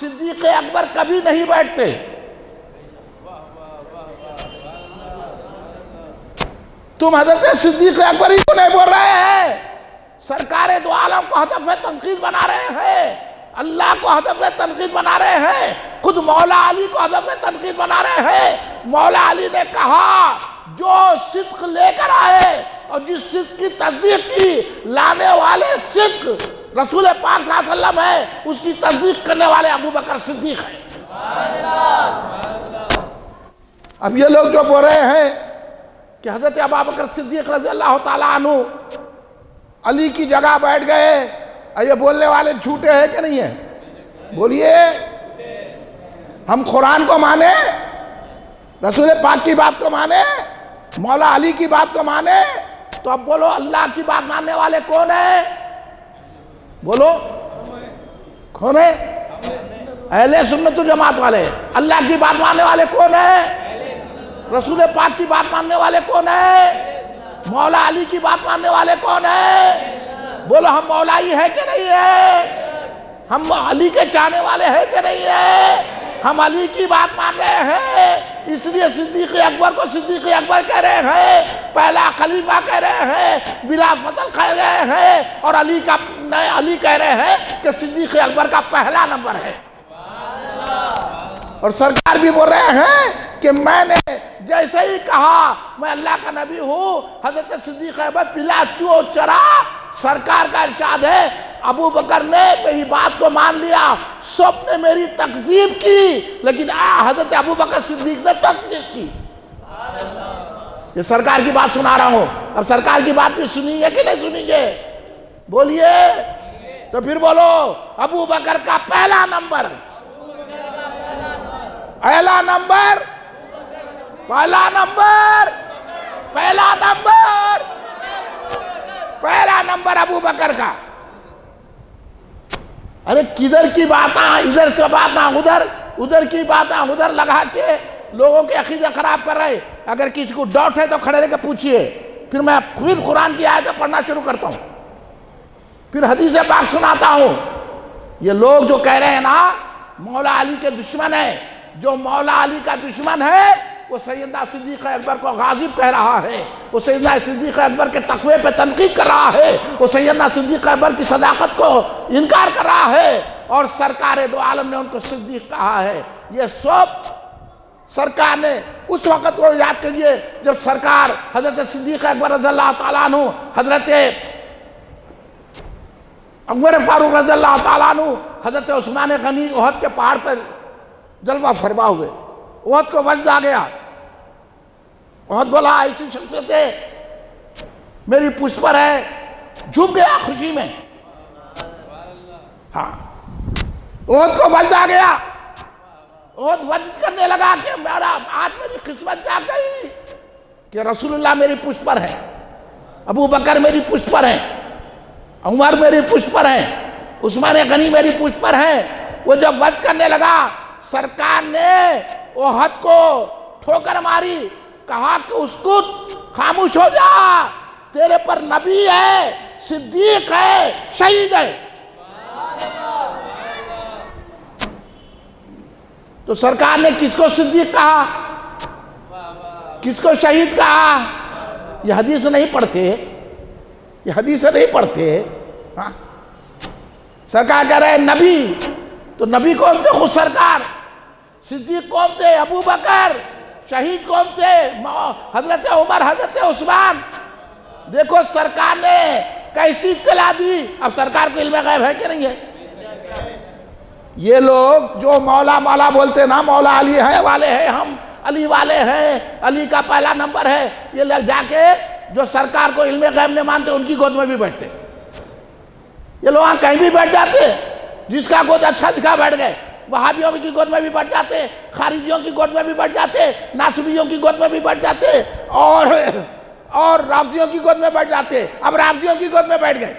[SPEAKER 1] صدیق اکبر کبھی نہیں بیٹھتے۔ تم حضرت صدیق اکبر ہی کو نہیں بول رہے ہیں، سرکار دو عالم کو ہدف تنقید بنا رہے ہیں، اللہ کو ہدف تنقید بنا رہے ہیں، خود مولا علی کو ہدف تنقید بنا رہے ہیں۔ مولا علی نے کہا جو صدق لے کر آئے اور جس صدق کی تصدیق کی، لانے والے صدق رسول پاک صلی اللہ علیہ وسلم ہے، اس کی تصدیق کرنے والے ابو بکر صدیق ہیں۔ اب یہ لوگ جو بول رہے ہیں کہ حضرت ابو بکر صدیق رضی اللہ تعالیٰ عنہ علی کی جگہ بیٹھ گئے، یہ بولنے والے جھوٹے ہیں کہ نہیں ہیں؟ بولیے، ہم قرآن کو مانیں، رسول پاک کی بات کو مانیں، مولا علی کی بات کو مانیں، تو اب بولو اللہ کی بات ماننے والے کون ہیں؟ بولو کون ہے؟ اہل سنت جماعت والے۔ اللہ کی بات ماننے والے کون ہیں؟ رسول پاک کی بات ماننے والے کون ہیں؟ مولا علی کی بات ماننے والے کون ہیں؟ بولو ہم مولائی ہے کہ نہیں ہے؟ ہم علی کے چاہنے والے ہیں کہ نہیں ہے؟ ہم علی کی بات مان رہے ہیں، اس لیے صدیق اکبر کو صدیق اکبر کہہ رہے ہیں، پہلا خلیفہ کہہ رہے ہیں، بلا فضل کہہ رہے ہیں، اور علی کہہ رہے ہیں کہ صدیق اکبر کا پہلا نمبر ہے۔ اور سرکار بھی بول رہے ہیں کہ میں نے جیسے ہی کہا میں اللہ کا نبی ہوں، حضرت صدیق اکبر بلا چو چرا، سرکار کا ارشاد ہے ابو بکر نے میری بات کو مان لیا، سب نے میری تکذیب کی، لیکن حضرت ابو بکر صدیق نے تصدیق کی۔ یہ سرکار کی بات سنا رہا ہوں، اب سرکار کی بات بھی سنیں گے کہ نہیں سنیں گے؟ بولیے، تو پھر بولو ابو بکر کا پہلا نمبر، پہلا نمبر، پہلا نمبر، پہلا نمبر، پہلا نمبر ابو بکر کا۔ ارے کدھر کی باتیں ادھر سے باتیں ادھر، ادھر کی باتیں ادھر لگا کے لوگوں کے عقیدہ خراب کر رہے۔ اگر کسی کو ڈاؤٹ ہے تو کھڑے رہ کے پوچھئے، پھر میں خود قرآن کی آیتیں پڑھنا شروع کرتا ہوں، پھر حدیث پاک سناتا ہوں۔ یہ لوگ جو کہہ رہے ہیں نا مولا علی کے دشمن ہیں، جو مولا علی کا دشمن ہے وہ سیدنا صدیق اکبر کو غاضب کہہ رہا ہے، وہ سیدنا صدیق اکبر کے تقوی پہ تنقید کر رہا ہے، وہ سیدنا صدیق اکبر کی صداقت کو انکار کر رہا ہے، اور سرکار دو عالم نے ان کو صدیق کہا ہے۔ یہ سب سرکار نے اس وقت کو یاد کریے جب سرکار حضرت صدیق اکبر رضی اللہ تعالیٰ عنہ، حضرت عمر فاروق رضی اللہ تعالیٰ عنہ، حضرت عثمان غنی احد کے پہاڑ پر جلوہ فرما ہوئے، احد کو وجد آ گیا، احد بولا ایسی شخصیت ہے میری پشت پر ہے، جھک گیا خوشی میں۔ ہاں احد کو وجد آ گیا، احد وجد کرنے لگا کہ میرا آج میری قسمت جاگ گئی کہ رسول اللہ میری پشت پر ہے، ابو بکر میری پشت پر ہے، عمر میری پشت پر ہے، عثمان غنی میری پشت پر ہے۔ وہ جب وجد کرنے لگا سرکار نے احد کو ٹھوکر ماری، کہا کہ اسکت، خاموش ہو جا، تیرے پر نبی ہے، صدیق ہے، شہید ہے۔ تو سرکار نے کس کو صدیق کہا، کس کو شہید کہا؟ یہ حدیث نہیں پڑھتے، یہ حدیث نہیں پڑھتے۔ سرکار کہہ رہے ہیں نبی، تو نبی کون تھے؟ خود سرکار۔ صدیق کون تھے؟ ابو بکر۔ شہید کون تھے؟ حضرت عمر، حضرت عثمان۔ دیکھو سرکار نے کیسی اطلاع دی۔ اب سرکار کو علم غیب ہے کہ نہیں ہے؟ یہ لوگ جو مولا مولا بولتے نا، مولا علی ہے والے ہیں، ہم علی والے ہیں، علی کا پہلا نمبر ہے، یہ لوگ جا کے جو سرکار کو علم غیب نہیں مانتے ان کی گود میں بھی بیٹھتے۔ یہ لوگ کہیں بھی بیٹھ جاتے، جس کا گود اچھا دکھا بیٹھ گئے، وہابیوں کی گود میں بھی بیٹھ جاتے، خارجیوں کی گود میں بھی بیٹھ جاتے، ناصبیوں کی گود میں بھی بیٹھ جاتے، اور رافضیوں کی گود میں بیٹھ جاتے۔ اب رافضیوں کی گود میں بیٹھ گئے،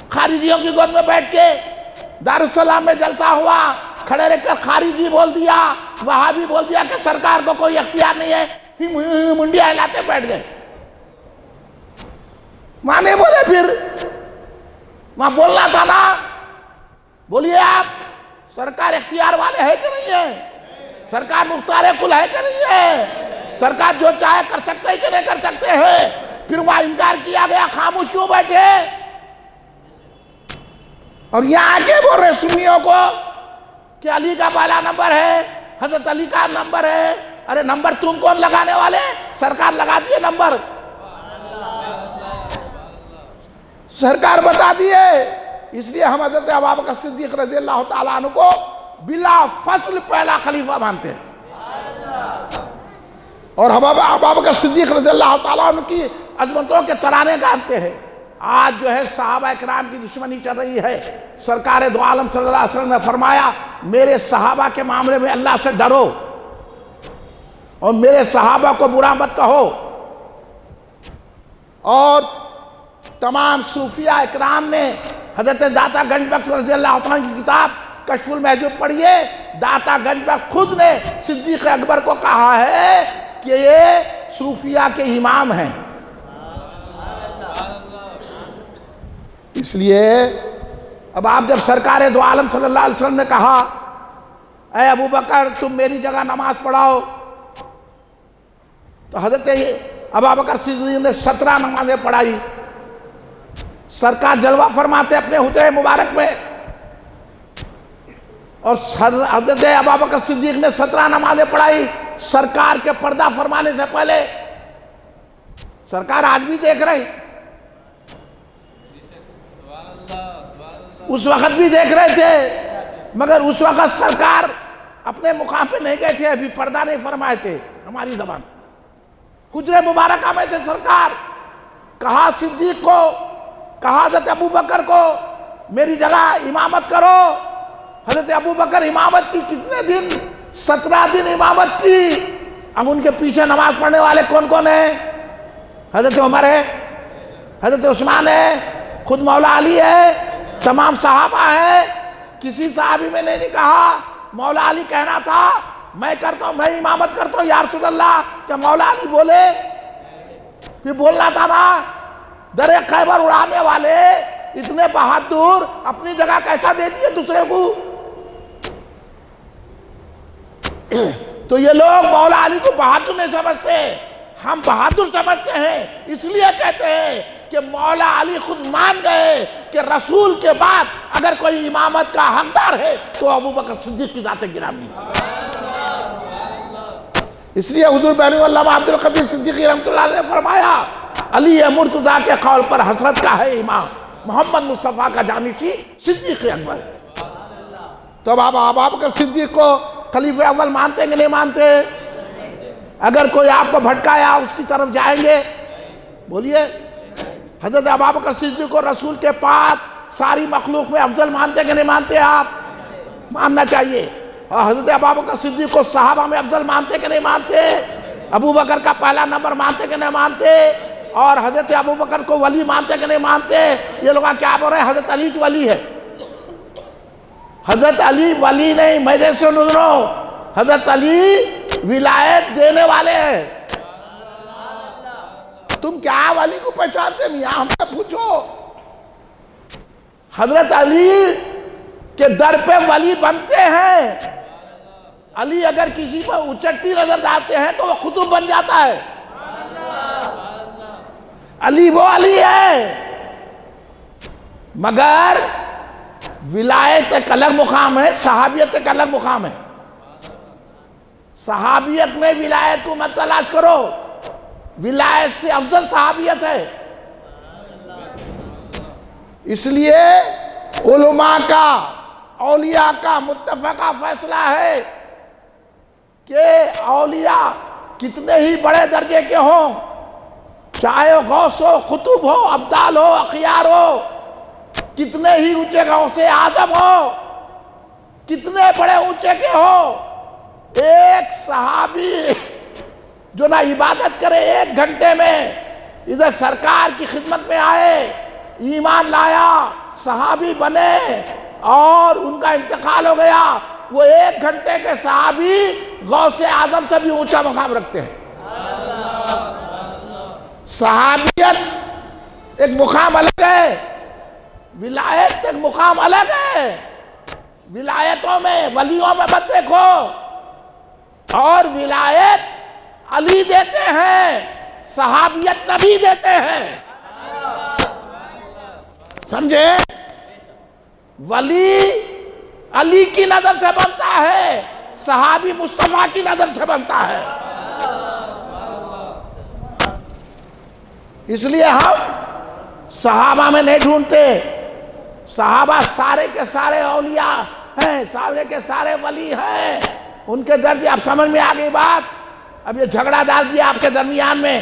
[SPEAKER 1] خارجیوں کی گود میں بیٹھ کے دارالسلام میں جلسہ ہوا، کھڑے رہ کر خارجی بول دیا، وہابی بول دیا کہ سرکار کو کوئی اختیار نہیں ہے، منڈیاں ہلاتے بیٹھ گئے۔ ماں نے بولے پھر وہاں بولنا تھا نا، بولیے آپ سرکار اختیار والے ہے کہ نہیں ہے؟ سرکار مختار کل ہے کہ نہیں ہے؟ سرکار جو چاہے کر سکتے ہیں کہ نہیں کر سکتے ہیں؟ پھر وہاں انکار کیا گیا، خاموش کیوں بیٹھے؟ اور یہاں آگے بول رہے سنیوں کو کہ علی کا پہلا نمبر ہے، حضرت علی کا نمبر ہے۔ ارے نمبر تم کون لگانے والے؟ سرکار لگا دیے نمبر، سرکار بتا دیے۔ اس لیے ہم حضرت ابوبکر صدیق رضی اللہ تعالیٰ عنہ کو بلا فصل پہلا خلیفہ مانتے ہیں، اور ابوبکر صدیق رضی اللہ تعالیٰ عنہ کی عظمتوں کے ترانے گانتے ہیں۔ آج جو ہے صحابہ اکرام کی دشمنی چل رہی ہے۔ سرکار دو عالم صلی اللہ علیہ وسلم نے فرمایا میرے صحابہ کے معاملے میں اللہ سے ڈرو اور میرے صحابہ کو برا مت کہو، اور تمام صوفیہ اکرام نے حضرت داتا گنج بخش رضی اللہ عنہ کی کتاب کشف المحجوب پڑھیے۔ داتا گنج بخش خود نے صدیق اکبر کو کہا ہے کہ یہ صوفیہ کے امام ہیں۔ اس لیے اب آپ جب سرکار دو عالم صلی اللہ علیہ وسلم نے کہا اے ابو بکر تم میری جگہ نماز پڑھاؤ، تو حضرت ابوبکر صدیق نے 17 نمازیں پڑھائی۔ سرکار جلوہ فرماتے اپنے حجرے مبارک میں، اور حضرت ابوبکر صدیق نے 17 نمازیں پڑھائی سرکار کے پردہ فرمانے سے پہلے۔ سرکار آج بھی دیکھ رہے ہیں، اس وقت بھی دیکھ رہے تھے، مگر اس وقت سرکار اپنے مقام پہ نہیں گئے تھے، ابھی پردہ نہیں فرمائے تھے۔ ہماری زبان حجرے مبارکہ میں تھے سرکار۔ کہا صدیق کو، کہا حضرت ابوبکر کو میری جگہ امامت کرو۔ حضرت ابوبکر امامت کی کتنے دن؟ 17 دن امامت کی۔ اب ان کے پیچھے نماز پڑھنے والے کون کون ہیں؟ حضرت عمر ہے، حضرت عثمان ہے، خود مولا علی ہے، تمام صحابہ ہیں۔ کسی صحابی میں نے نہیں کہا مولا علی کہنا تھا میں کرتا ہوں، میں امامت کرتا ہوں یا رسول اللہ، کیا مولا علی بولے؟ پھر بولنا تھا نا، در خیبر اڑانے والے اتنے بہادر اپنی جگہ کیسا دے دیے دوسرے کو؟ تو یہ لوگ مولا علی کو بہادر نہیں سمجھتے، ہم بہادر سمجھتے ہیں۔ اس لیے کہتے ہیں کہ مولا علی خود مان گئے کہ رسول کے بعد اگر کوئی امامت کا حقدار ہے تو ابوبکر صدیق کی ذات گرامی۔ اس لیے حضور بین اللہ عبد القدیر صدیقی رحمۃ اللہ علیہ نے فرمایا علی مرتضیٰ کے قول پر حسرت کا ہے امام، محمد مصطفیٰ کا جانشی صدیق اکبر۔ تو اب آپ ابوبکر صدیق کو خلیفہ اول مانتے کہ نہیں مانتے؟ اگر کوئی آپ کو بھٹکایا اس کی طرف جائیں گے؟ بولیے۔ حضرت ابوبکر صدیق کو رسول کے بعد ساری مخلوق میں افضل مانتے کہ نہیں مانتے؟ آپ ماننا چاہیے۔ اور حضرت ابوبکر صدیق کو صحابہ میں افضل مانتے کہ نہیں مانتے؟ ابو بکر کا پہلا نمبر مانتے کہ نہیں مانتے؟ اور حضرت ابوبکر کو ولی مانتے کہ نہیں مانتے؟ یہ لوگ کیا بول رہے ہیں حضرت علی ولی ہے؟ حضرت علی ولی نہیں، میرے سے نظرو حضرت علی ولایت دینے والے ہیں۔ تم کیا ولی کو پہچانتے؟ میاں ہم سے پوچھو۔ حضرت علی کے در پہ ولی بنتے ہیں۔ علی اگر کسی پر اچٹی نظر ڈالتے ہیں تو وہ قطب بن جاتا ہے۔ علی وہ علی ہے، مگر ولایت ایک الگ مقام ہے، صحابیت ایک الگ مقام ہے۔ صحابیت میں ولایت کو مت تلاش کرو، ولایت سے افضل صحابیت ہے۔ اس لیے علماء کا، اولیاء کا متفقہ فیصلہ ہے کہ اولیاء کتنے ہی بڑے درجے کے ہوں، چاہے غوث ہو، قطب ہو، ابدال ہو، اخیار ہو، کتنے ہی اونچے غوث اعظم ہو، کتنے بڑے اونچے کے ہو، ایک صحابی جو نہ عبادت کرے 1 گھنٹے میں ادھر سرکار کی خدمت میں آئے، ایمان لایا، صحابی بنے اور ان کا انتقال ہو گیا، وہ 1 گھنٹے کے صحابی غوث اعظم سے بھی اونچا مقام رکھتے ہیں۔ صحابیت ایک مقام الگ ہے، ولایت ایک مقام الگ ہے۔ ولایتوں میں، ولیوں میں مت دیکھو، اور ولایت علی دیتے ہیں، صحابیت نبی دیتے ہیں. سمجھے؟ ولی علی کی نظر سے بنتا ہے، صحابی مصطفیٰ کی نظر سے بنتا ہے. اس لیے ہم صحابہ میں نہیں ڈھونڈتے. صحابہ سارے کے سارے اولیاء ہیں، سارے کے سارے ولی ہیں. ان کے درجے اب سمجھ میں آ گئی بات. اب یہ جھگڑا ڈال دیا آپ کے درمیان میں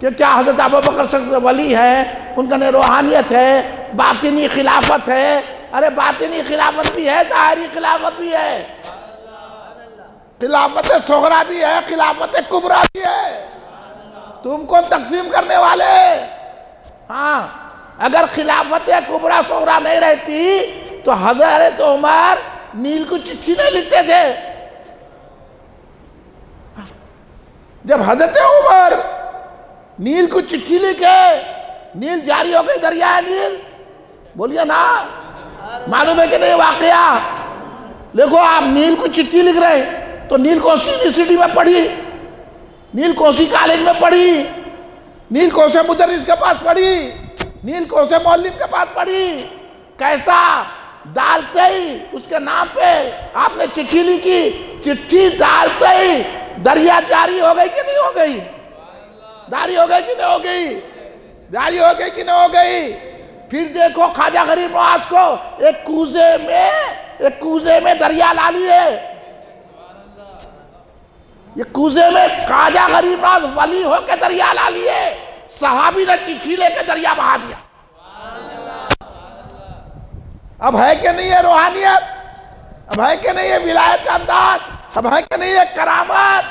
[SPEAKER 1] کہ کیا حضرت ابوبکر صدیق ولی ہے، ان کا روحانیت ہے، باطنی خلافت ہے. ارے باطنی خلافت بھی ہے، ظاہری خلافت بھی ہے، خلافت صغرا بھی ہے، خلافت کبریٰ بھی ہے. تم کو تقسیم کرنے والے. ہاں، اگر خلافت کبریٰ صغرا نہیں رہتی تو حضرت عمر نیل کو چٹھی نہیں لکھتے تھے. جب حضرت عمر نیل کو چٹھی لکھے، نیل جاری ہو گئی، دریائے نیل. بولیے نا، معلوم ہے کہ نہیں واقعہ؟ دیکھو آپ نیل کو چٹھی لکھ رہے ہیں تو نیل کون سی یونیورسٹی میں پڑھی، نیل کون سی کالج میں پڑھی، نیل کون سے مدرس کے پاس پڑھی، نیل کون سے معلم کے پاس پڑھی. کیسا ڈالتے ہی اس کے نام پہ آپ نے چٹھی لکھی، چٹھی ڈالتے ہی دریا جاری ہو گئی کہ نہیں ہو گئی؟ جاری ہو گئی کہ نہیں ہو گئی؟ جاری ہو گئی کہ نہیں ہو گئی؟ پھر دیکھو خواجہ غریب نواز کو ایک کوزے میں دریا لا لیے. یہ کوزے میں خواجہ غریب نواز ولی ہو کے دریا لا لیے، صحابی نے چٹھی لے کے دریا بہا دیا. اب ہے کہ نہیں ہے روحانیت؟ اب ہے کہ نہیں ہے ولایت کا انداز؟ اب ہے کہ نہیں ہے کرامت؟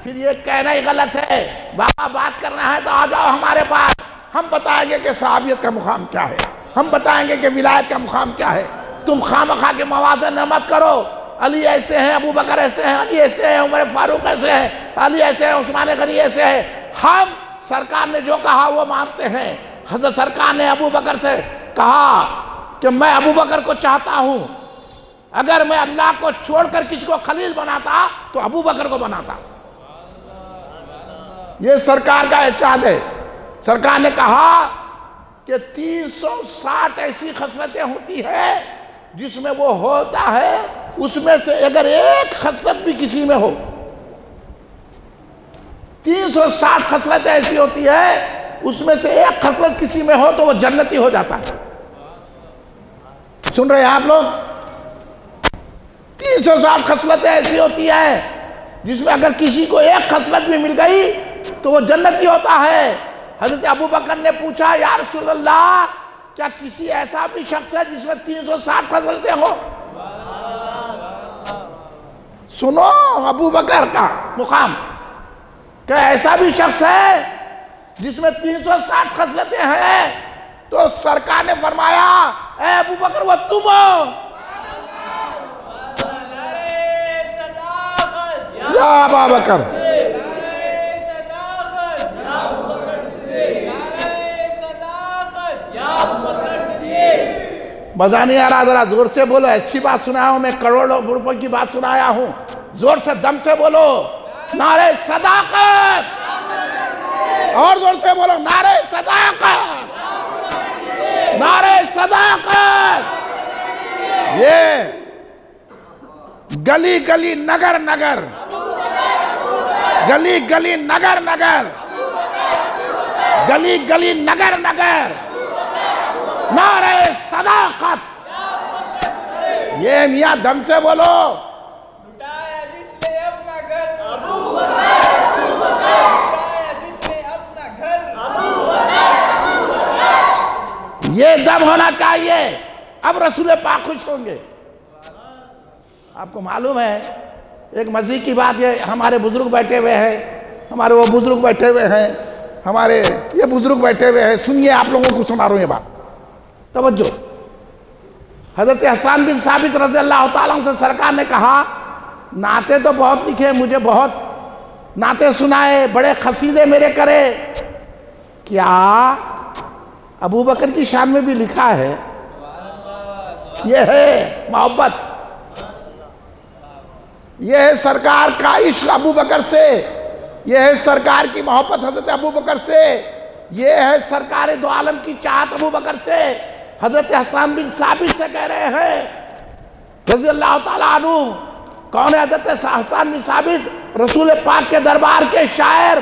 [SPEAKER 1] پھر یہ کہنا ہی غلط ہے. بابا بات کرنا ہے تو آ جاؤ ہمارے پاس، ہم بتائیں گے کہ صحابیت کا مقام کیا ہے، ہم بتائیں گے کہ ولایت کا مقام کیا ہے. تم خواہ کے موازنہ نہ مت کرو. علی ایسے ہیں، ابو بکر ایسے ہیں، علی ایسے ہیں، عمر فاروق ایسے ہیں، علی ایسے ہیں، عثمان غنی ایسے ہیں. ہم سرکار نے جو کہا وہ مانتے ہیں. حضرت سرکار نے ابو بکر سے کہا کہ میں ابو بکر کو چاہتا ہوں، اگر میں اللہ کو چھوڑ کر کسی کو خلیل بناتا تو ابو بکر کو بناتا. یہ سرکار کا اعتقاد ہے. سرکار نے کہا کہ 360 ایسی خصلتیں ہوتی ہیں جس میں وہ ہوتا ہے، اس میں سے اگر ایک خصلت بھی کسی میں ہو، 360 خصلتیں ایسی ہوتی ہے اس میں سے ایک خصلت کسی میں ہو تو وہ جنتی ہو جاتا ہے. سن رہے ہیں آپ لوگ؟ 360 خصلتیں ایسی ہوتی ہیں جس میں اگر کسی کو ایک خصلت بھی مل گئی تو وہ جنتی ہوتا ہے. حضرت ابو بکر نے پوچھا، یا رسول اللہ کیا کسی ایسا بھی شخص ہے جس میں 360 خصلتیں ہو؟ سنو ابو بکر کا مقام، کیا ایسا بھی شخص ہے جس میں 360 خصلتیں ہیں؟ تو سرکار نے فرمایا، اے ابو بکر وہ تم ہو. یا ابا بکر. مزہ نہیں آ رہا؟ ذرا زور سے بولو. اچھی بات سنایا ہوں میں، کروڑوں روپے کی بات سنایا ہوں. زور سے دم سے بولو، نعرہ صداقت. اور زور سے بولو، نعرہ صداقت، نعرہ صداقت. یہ گلی گلی نگر نگر، گلی گلی نگر نگر، گلی گلی نگر نگر، نعرہ صداقت. یہ میاں دم سے بولو. یہ دم ہونا چاہیے. اب رسول پاک خوش ہوں گے. آپ کو معلوم ہے ایک مزے کی بات، یہ ہمارے بزرگ بیٹھے ہوئے ہیں، ہمارے وہ بزرگ بیٹھے ہوئے ہیں، ہمارے یہ بزرگ بیٹھے ہوئے ہیں. سنیے، آپ لوگوں کو سنا رہا ہوں یہ بات، توجہ. حضرت حسان بن ثابت رضی اللہ تعالیٰ عنہ سے سرکار نے کہا، نعتیں تو بہت لکھے، مجھے بہت نعتیں سنائے، بڑے قصیدے میرے کرے. کیا ابو بکر کی شان میں بھی لکھا ہے؟ یہ ہے محبت، یہ ہے سرکار کا عشق ابو بکر سے. یہ ہے سرکار کی محبت حضرت ابوبکر سے، یہ ہے سرکار دو عالم کی چاہت ابوبکر سے۔ حضرت حسان بن ثابت سے کہہ رہے ہیں رضی اللہ تعالیٰ عنہ۔ کون ہے حضرت حسان بن ثابت؟ رسول پاک کے دربار کے شاعر،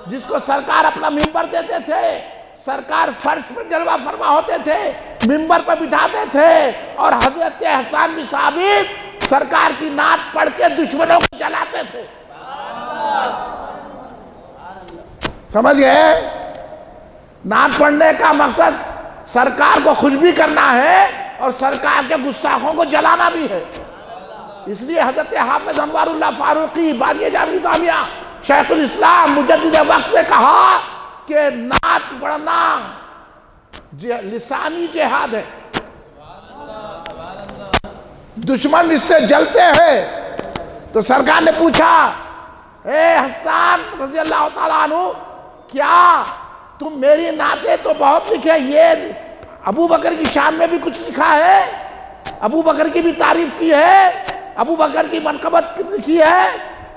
[SPEAKER 1] جس کو سرکار اپنا منبر دیتے تھے، سرکار فرش پر جلوہ فرما ہوتے تھے، منبر پر بٹھاتے تھے، اور حضرت حسان بن ثابت سرکار کی نعت پڑھ کے دشمنوں کو جلاتے تھے۔ سمجھ گئے؟ نعت پڑھنے کا مقصد سرکار کو خوش بھی کرنا ہے اور سرکار کے گستاخوں کو جلانا بھی ہے۔ اس لیے حضرت حافظ انوار اللہ فاروقی باقی جامعی دامیہ شیخ الاسلام مجدد وقت نے کہا کہ نعت پڑھنا لسانی جہاد ہے، دشمن اس سے جلتے ہیں۔ تو سرکار نے پوچھا، اے حسان رضی اللہ تعالیٰ عنہ، کیا تم میری نعتیں تو بہت لکھے، یہ ابو بکر کی شان میں بھی کچھ لکھا ہے؟ ابو بکر کی بھی تعریف کی ہے، ابو بکر کی منقبت لکھی ہے،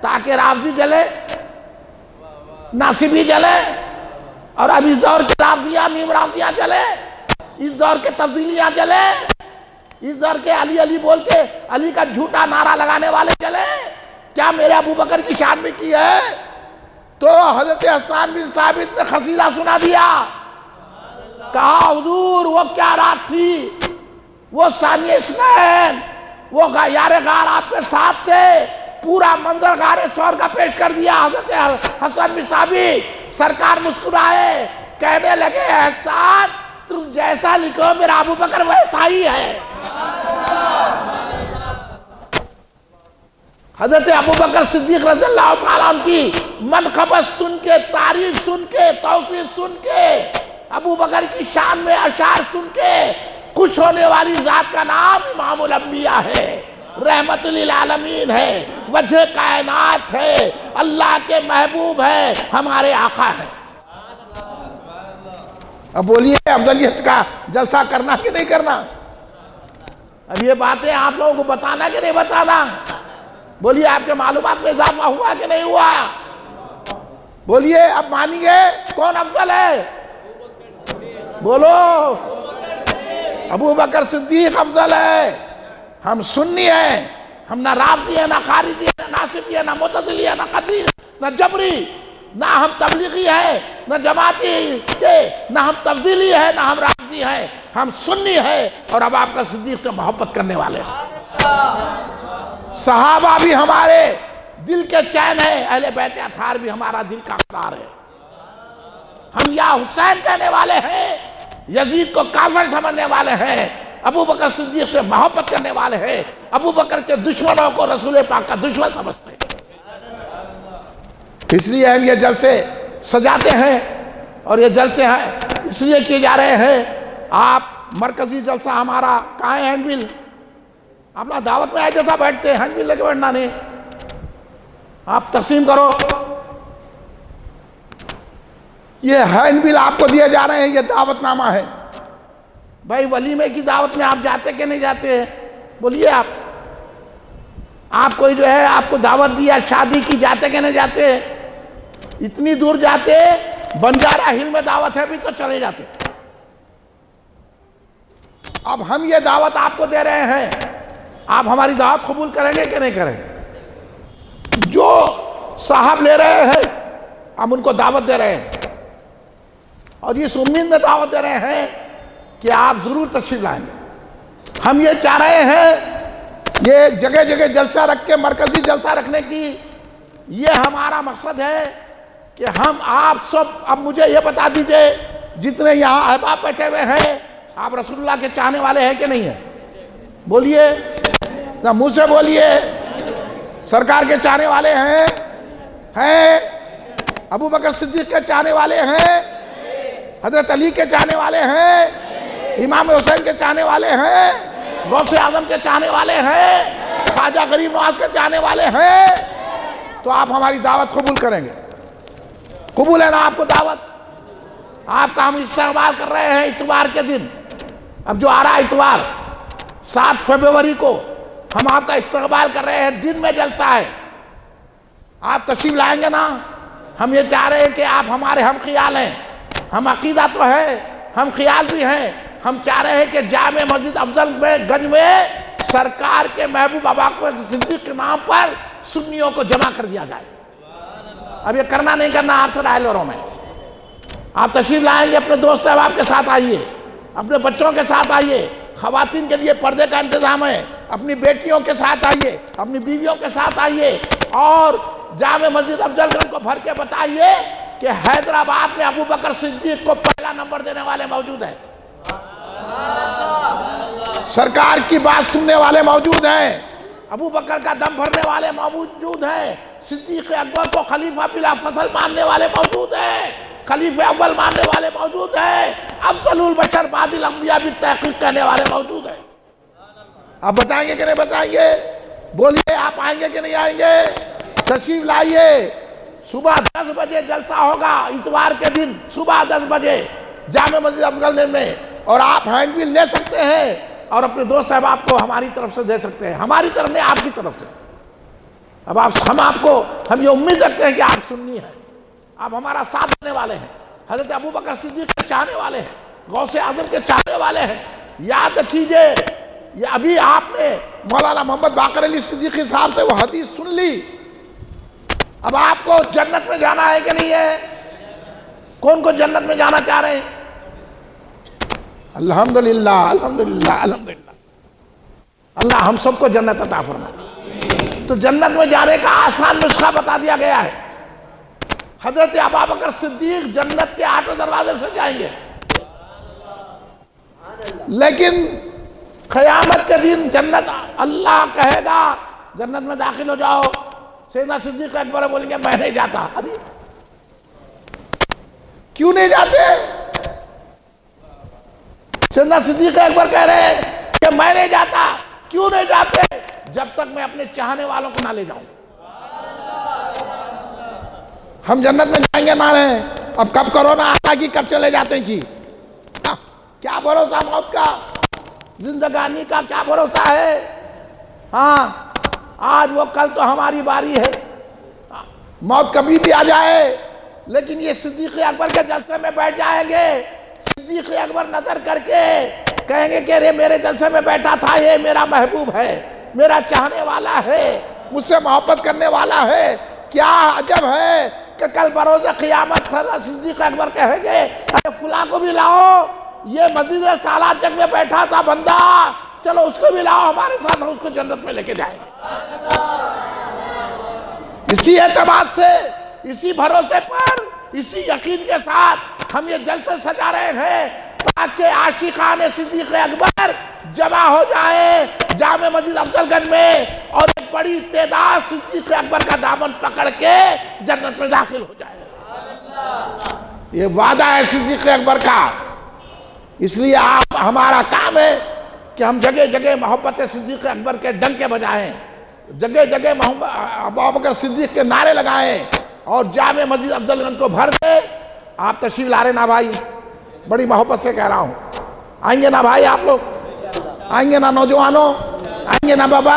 [SPEAKER 1] تاکہ رافضی جلے، ناصبی جلے، اور اب اس دور کے رافضیہ نیم رافضیہ جلے، اس دور کے تفضیلیہ جلے، اس دور کے علی علی بول کے علی کا جھوٹا نعرہ لگانے والے جلے؟ کیا میرے ابو بکر کی شان میں کی ہے؟ تو حضرت حسان بن ثابت نے قصیدہ سنا دیا، کہا حضور وہ کیا رات تھی، وہ ثانی اسنین، وہ یار غار آپ کے ساتھ تھے، پورا منظر غار سور کا پیش کر دیا حضرت حسن بن ثابت۔ سرکار مسکرائے، کہنے لگے احسان تم جیسا لکھو میرا ابو بکر ویسا ہی ہے۔ حضرت ابو بکر صدیق رضی اللہ تعالیٰ عنہ کی منقبت سن کے، تعریف سن کے، توصیف سن کے، ابو بکر کی شان میں اشعار سن کے خوش ہونے والی ذات کا نام امام الانبیاء ہے، رحمت للعالمین ہے، وجہ کائنات ہے، اللہ کے محبوب ہے، ہمارے آقا ہے۔ اب بولیے افضلیت کا جلسہ کرنا کہ نہیں کرنا؟ اب یہ باتیں آپ لوگوں کو بتانا کہ نہیں بتانا؟ بولیے آپ کے معلومات میں اضافہ ہوا کہ نہیں ہوا؟ بولیے اب مانیے کون افضل ہے؟ بولو، ابو بکر صدیق افضل ہے۔ ہم سنی ہیں، ہم نہ رافضی ہیں، نہ خارجی ہیں، نہ ناصبی ہیں، نہ معتزلی ہیں، نہ قدری، نہ جبری، نہ ہم تبلیغی ہیں، نہ جماعتی کے، نہ ہم تفضیلی ہیں، نہ ہم رافضی ہیں، ہم سنی ہیں، اور اب آپ کا صدیق سے محبت کرنے والے ہیں۔ صحابہ بھی ہمارے دل کے چین ہیں، اہل بیت اطہار بھی ہمارا دل کا قرار ہے۔ ہم یا حسین کہنے والے ہیں، یزید کو کافر سمجھنے والے ہیں، ابو بکر صدیق سے محبت کرنے والے ہیں، ابو بکر کے دشمنوں کو رسول پاک کا دشمن سمجھتے ہیں۔ اس لیے ہم یہ جلسے سجاتے ہیں، اور یہ جلسے ہیں اس لیے کیے جا رہے ہیں۔ آپ مرکزی جلسہ ہمارا کہاں ہے؟ ہینڈ بل اپنا دعوت میں آئے جیسا بیٹھتے ہیں، ہینڈ بل لے کے بیٹھنا نہیں، آپ تقسیم کرو۔ یہ ہینڈ بل آپ کو دیے جا رہے ہیں، یہ دعوت نامہ ہے۔ بھائی ولیمے کی دعوت میں آپ جاتے کہ نہیں جاتے ہیں؟ بولیے آپ کوئی جو ہے آپ کو دعوت دیا شادی کی، جاتے کہ نہیں جاتے ہیں؟ اتنی دور جاتے، بنجارہ ہل میں دعوت ہے بھی تو چلے جاتے۔ اب ہم یہ دعوت آپ کو دے رہے ہیں، آپ ہماری دعوت قبول کریں گے کہ نہیں کریں گے؟ جو صاحب لے رہے ہیں ہم ان کو دعوت دے رہے ہیں، اور اس امید میں دعوت دے رہے ہیں کہ آپ ضرور تشریف لائیں گے۔ ہم یہ چاہ رہے ہیں، یہ جگہ جگہ جلسہ رکھ کے مرکزی جلسہ رکھنے کی یہ ہمارا مقصد ہے کہ ہم آپ سب، اب مجھے یہ بتا دیجئے جتنے یہاں احباب بیٹھے ہوئے ہیں، آپ رسول اللہ کے چاہنے والے ہیں کہ نہیں ہیں؟ بولیے نہ، منہ سے بولیے، سرکار کے چاہنے والے ہیں؟ ابو بکر صدیق کے چاہنے والے ہیں؟ حضرت علی کے چاہنے والے ہیں؟ امام حسین کے چاہنے والے ہیں؟ غوث اعظم کے چاہنے والے ہیں؟ خواجہ غریب نواز کے چاہنے والے ہیں؟ تو آپ ہماری دعوت قبول کریں گے؟ قبول ہے نا آپ کو دعوت؟ آپ کا ہم استقبال کر رہے ہیں اتوار کے دن، اب جو آ رہا ہے اتوار 7 فروری کو ہم آپ کا استقبال کر رہے ہیں، دن میں جلسہ ہے، آپ تشریف لائیں گے نا؟ ہم یہ چاہ رہے ہیں کہ آپ ہمارے ہم خیال ہیں، ہم عقیدہ تو ہے، ہم خیال بھی ہیں. ہم چاہ رہے ہیں کہ جامع مسجد افضل میں گنج میں سرکار کے محبوب ابوبکر صدیق کے نام پر سنیوں کو جمع کر دیا جائے. اب یہ کرنا نہیں کرنا آپ سے رائے لو میں. آپ تشریف لائیں گے، اپنے دوست احباب کے ساتھ آئیے، اپنے بچوں کے ساتھ آئیے. خواتین کے لیے پردے کا انتظام ہے، اپنی بیٹیوں کے ساتھ آئیے، اپنی بیویوں کے ساتھ آئیے، اور جامع مسجد افضل گنج کو بھر کے بتائیے کہ حیدرآباد میں ابوبکر صدیق کو پہلا نمبر دینے والے موجود ہیں، سرکار کی بات سننے والے موجود ہیں، ابوبکر کا دم بھرنے والے موجود ہیں، صدیق اکبر کو خلیفہ بلا فصل ماننے والے موجود ہیں، خلیفہ اول ماننے والے موجود ہیں، افضل البشر بعد الانبیاء بھی تحقیق کرنے والے موجود ہیں. آپ بتائیں گے کہ نہیں بتائیں گے؟ بولیے، آپ آئیں گے کہ نہیں آئیں گے؟ تشریف لائیے. صبح 10 بجے جلسہ ہوگا اتوار کے دن، صبح 10 بجے جامع مسجد افضل گنج میں. اور آپ ہینڈ بل لے سکتے ہیں اور اپنے دوست احباب کو ہماری طرف سے دے سکتے ہیں، ہماری طرف نہیں، آپ کی طرف سے. اب ہم یہ امید رکھتے ہیں کہ آپ سنی ہیں، آپ ہمارا ساتھ دینے والے ہیں، حضرت ابوبکر صدیق کے چاہنے والے ہیں، غوث اعظم کے چاہنے والے ہیں. یاد رکھیے، یہ ابھی آپ نے مولانا محمد باقر علی صدیقی صاحب سے وہ حدیث سن لی. اب آپ کو جنت میں جانا ہے کہ نہیں ہے؟ کون کو جنت میں جانا چاہ رہے ہیں؟ الحمدللہ الحمدللہ الحمدللہ. اللہ ہم سب کو جنت عطا فرمائے. تو جنت میں جانے کا آسان نسخہ بتا دیا گیا ہے. حضرت ابوبکر صدیق جنت کے 8 دروازے سے جائیں گے، لیکن قیامت کے دن جنت اللہ کہے گا جنت میں داخل ہو جاؤ. سیدنا صدیق اکبر بولیں گے میں نہیں جاتا. ابھی کیوں نہیں جاتے؟ سیدنا صدیق اکبر کہہ رہے ہیں کہ میں نہیں جاتا. کیوں نہیں جاتے؟ جب تک میں اپنے چاہنے والوں کو نہ لے جاؤں. ہم جنت میں جائیں گے مارے. اب کب کرونا آتا کی کب چلے جاتے ہیں کی کیا بھروسہ موت کا؟ زندگانی کا کیا بھروسہ ہے؟ ہاں آج وہ کل تو ہماری باری ہے، موت کبھی بھی آ جائے. لیکن یہ صدیق اکبر کے جلسے میں بیٹھ جائیں گے. صدیق اکبر نظر کر کے کہیں گے کہ میرے جلسے میں بیٹھا تھا، یہ میرا محبوب ہے، میرا چاہنے والا ہے، مجھ سے محبت کرنے والا ہے. کیا عجب ہے کہ کل بروز قیامت صدیق اکبر کہیں گے ارے فلاں کو بھی لاؤ، یہ مسجد سالار جنگ میں بیٹھا تھا بندہ، چلو اس کو بھی لاؤ ہمارے ساتھ، ہم اس کو جنت میں لے کے جائیں گے. اسی اعتبار سے، اسی بھروسے پر، اسی یقین کے ساتھ ہم یہ جلسے سجا رہے ہیں تاکہ عاشقان صدیق اکبر جمع ہو جائے جامع مسجد افضل گنج میں، اور ایک بڑی تعداد صدیق اکبر کا دامن پکڑ کے جنت میں داخل ہو جائے. یہ وعدہ ہے صدیق اکبر کا. اس لیے ہمارا کام ہے کہ ہم جگہ جگہ محبت صدیق اکبر کے ڈنکے بجائیں، جگہ جگہ ابوبکر صدیق کے نعرے لگائیں، اور جامع مسجد افضل گنج کو بھر دے. آپ تشریف لا رہے نا بھائی؟ بڑی محبت سے کہہ رہا ہوں، آئیں گے نا بھائی؟ آپ لوگ آئیں گے نا؟ نوجوانوں آئیں گے نا بابا؟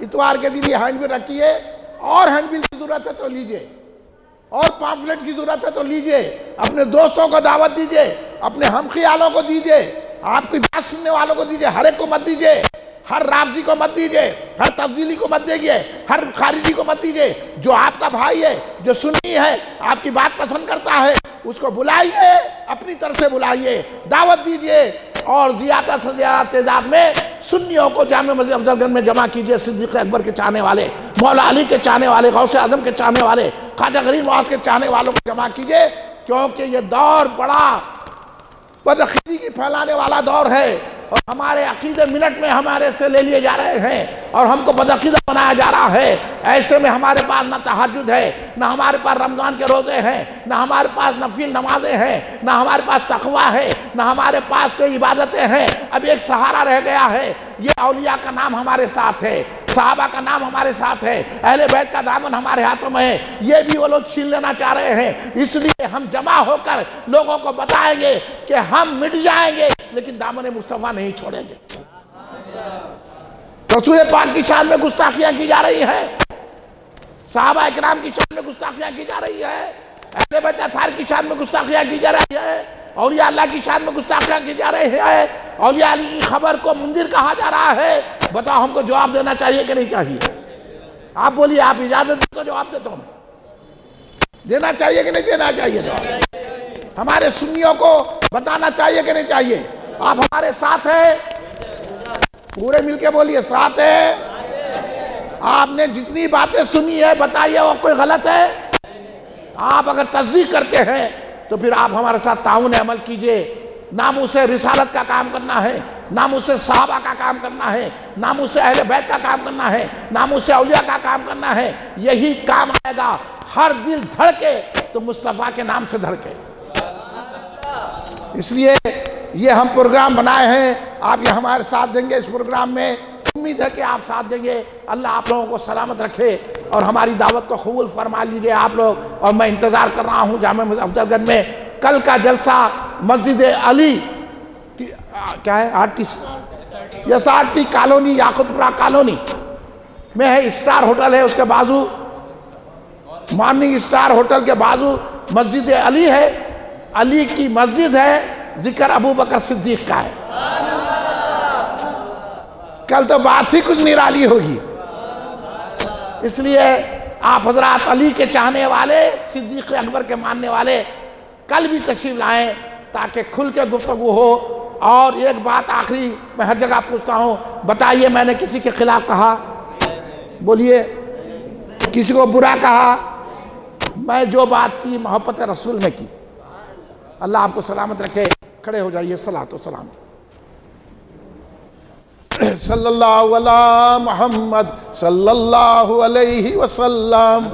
[SPEAKER 1] اتوار کے دن یہ ہینڈ بل رکھیے، اور ہینڈ بل کی ضرورت ہے تو لیجئے، اور پامفلیٹ کی ضرورت ہے تو لیجئے. اپنے دوستوں کو دعوت دیجئے، اپنے ہم خیالوں کو دیجئے، آپ کی بات سننے والوں کو دیجئے. ہر ایک کو مت دیجئے، ہر رافضی کو مت دیجئے، ہر تفضیلی کو مت دیجئے، ہر خارجی کو مت دیجئے. جو آپ کا بھائی ہے، جو سنی ہے، آپ کی بات پسند کرتا ہے، اس کو بلائیے، اپنی طرف سے بلائیے، دعوت دیجئے، اور زیادہ سے زیادہ تعداد میں سنیوں کو جامع مسجد افضل گنج میں جمع کیجئے. صدیق اکبر کے چاہنے والے، مولا علی کے چاہنے والے، غوث اعظم کے چاہنے والے، خواجہ غریب نواز کے چاہنے والوں کو جمع کیجئے. کیونکہ یہ دور بڑا بدعقیدگی کی پھیلانے والا دور ہے، اور ہمارے عقیدے منٹ میں ہمارے سے لے لیے جا رہے ہیں، اور ہم کو بدعقیدہ بنایا جا رہا ہے. ایسے میں ہمارے پاس نہ تہجد ہے، نہ ہمارے پاس رمضان کے روزے ہیں، نہ ہمارے پاس نفل نمازیں ہیں، نہ ہمارے پاس تقوی ہے، نہ ہمارے پاس کوئی عبادتیں ہیں. اب ایک سہارا رہ گیا ہے، یہ اولیاء کا نام ہمارے ساتھ ہے، صحابہ کا نام ہمارے ساتھ ہے، اہل بیت کا دامن ہمارے ہاتھوں میں ہے. یہ بھی وہ لوگ چھین لینا چاہ رہے ہیں. اس لیے ہم جمع ہو کر لوگوں کو بتائیں گے کہ ہم مٹ جائیں گے لیکن دامن مصطفیٰ نہیں چھوڑیں گے. رسول پاک کی شان میں گستاخیاں کی جا رہی ہیں. صحابہ اکرام کی شان میں گستاخیاں کی جا رہی ہے، اہل بیت اطہار کی شان میں گستاخیاں کی جا رہی ہے، اولیاء اللہ کی شان میں گستاخیاں کی جا رہی ہے، اولیاء علی کی خبر کو منذر کہا جا رہا ہے۔ بتاؤ ہم کو جواب دینا چاہیے کہ نہیں چاہیے؟ آپ بولیے، آپ اجازت دیں تو جواب دیتا ہوں۔ دینا چاہیے کہ نہیں دینا چاہیے جواب؟ ہمارے سنیوں کو بتانا چاہیے کہ نہیں چاہیے؟ آپ ہمارے ساتھ ہیں؟ پورے مل کے بولیے، ساتھ ہے؟ آپ نے جتنی باتیں سنی ہے بتائیے وہ کوئی غلط ہے؟ آپ اگر تصدیق کرتے ہیں تو پھر آپ ہمارے ساتھ تعاون عمل کیجئے۔ ناموس رسالت کا کام کرنا ہے، ناموس صحابہ کا کام کرنا ہے، ناموس اہل بیت کا کام کرنا ہے، ناموس اولیاء کا کام کرنا ہے۔ یہی کام آئے گا۔ ہر دل دھڑکے تو مصطفیٰ کے نام سے دھڑکے۔ اس لیے یہ ہم پروگرام بنائے ہیں، آپ یہ ہمارے ساتھ دیں گے اس پروگرام میں۔ امید ہے کہ آپ ساتھ دیں گے۔ اللہ آپ لوگوں کو سلامت رکھے اور ہماری دعوت کو قبول فرما لیجئے آپ لوگ۔ اور میں انتظار کر رہا ہوں جامع مسجد افضل گنج میں کل کا جلسہ مسجد علی، کیا ہے یس آر ٹی کالونی، یاقوت پورہ کالونی میں ہے، اسٹار ہوٹل ہے، اس کے بازو مارننگ اسٹار ہوٹل کے بازو مسجد علی ہے۔ علی کی مسجد ہے، ذکر ابو بکر صدیق کا ہے۔ کل تو بات ہی کچھ نرالی ہوگی۔ اس لیے آپ حضرات علی کے چاہنے والے، صدیق اکبر کے ماننے والے کل بھی تشریف لائیں تاکہ کھل کے گفتگو ہو۔ اور ایک بات آخری میں ہر جگہ پوچھتا ہوں، بتائیے میں نے کسی کے خلاف کہا؟ بولیے، کسی کو برا کہا؟ میں جو بات کی محبت رسول میں کی۔ اللہ آپ کو سلامت رکھے۔ کھڑے ہو جائیے، صلاۃ و سلام صلی اللہ علی محمد صلی اللہ علیہ وسلم۔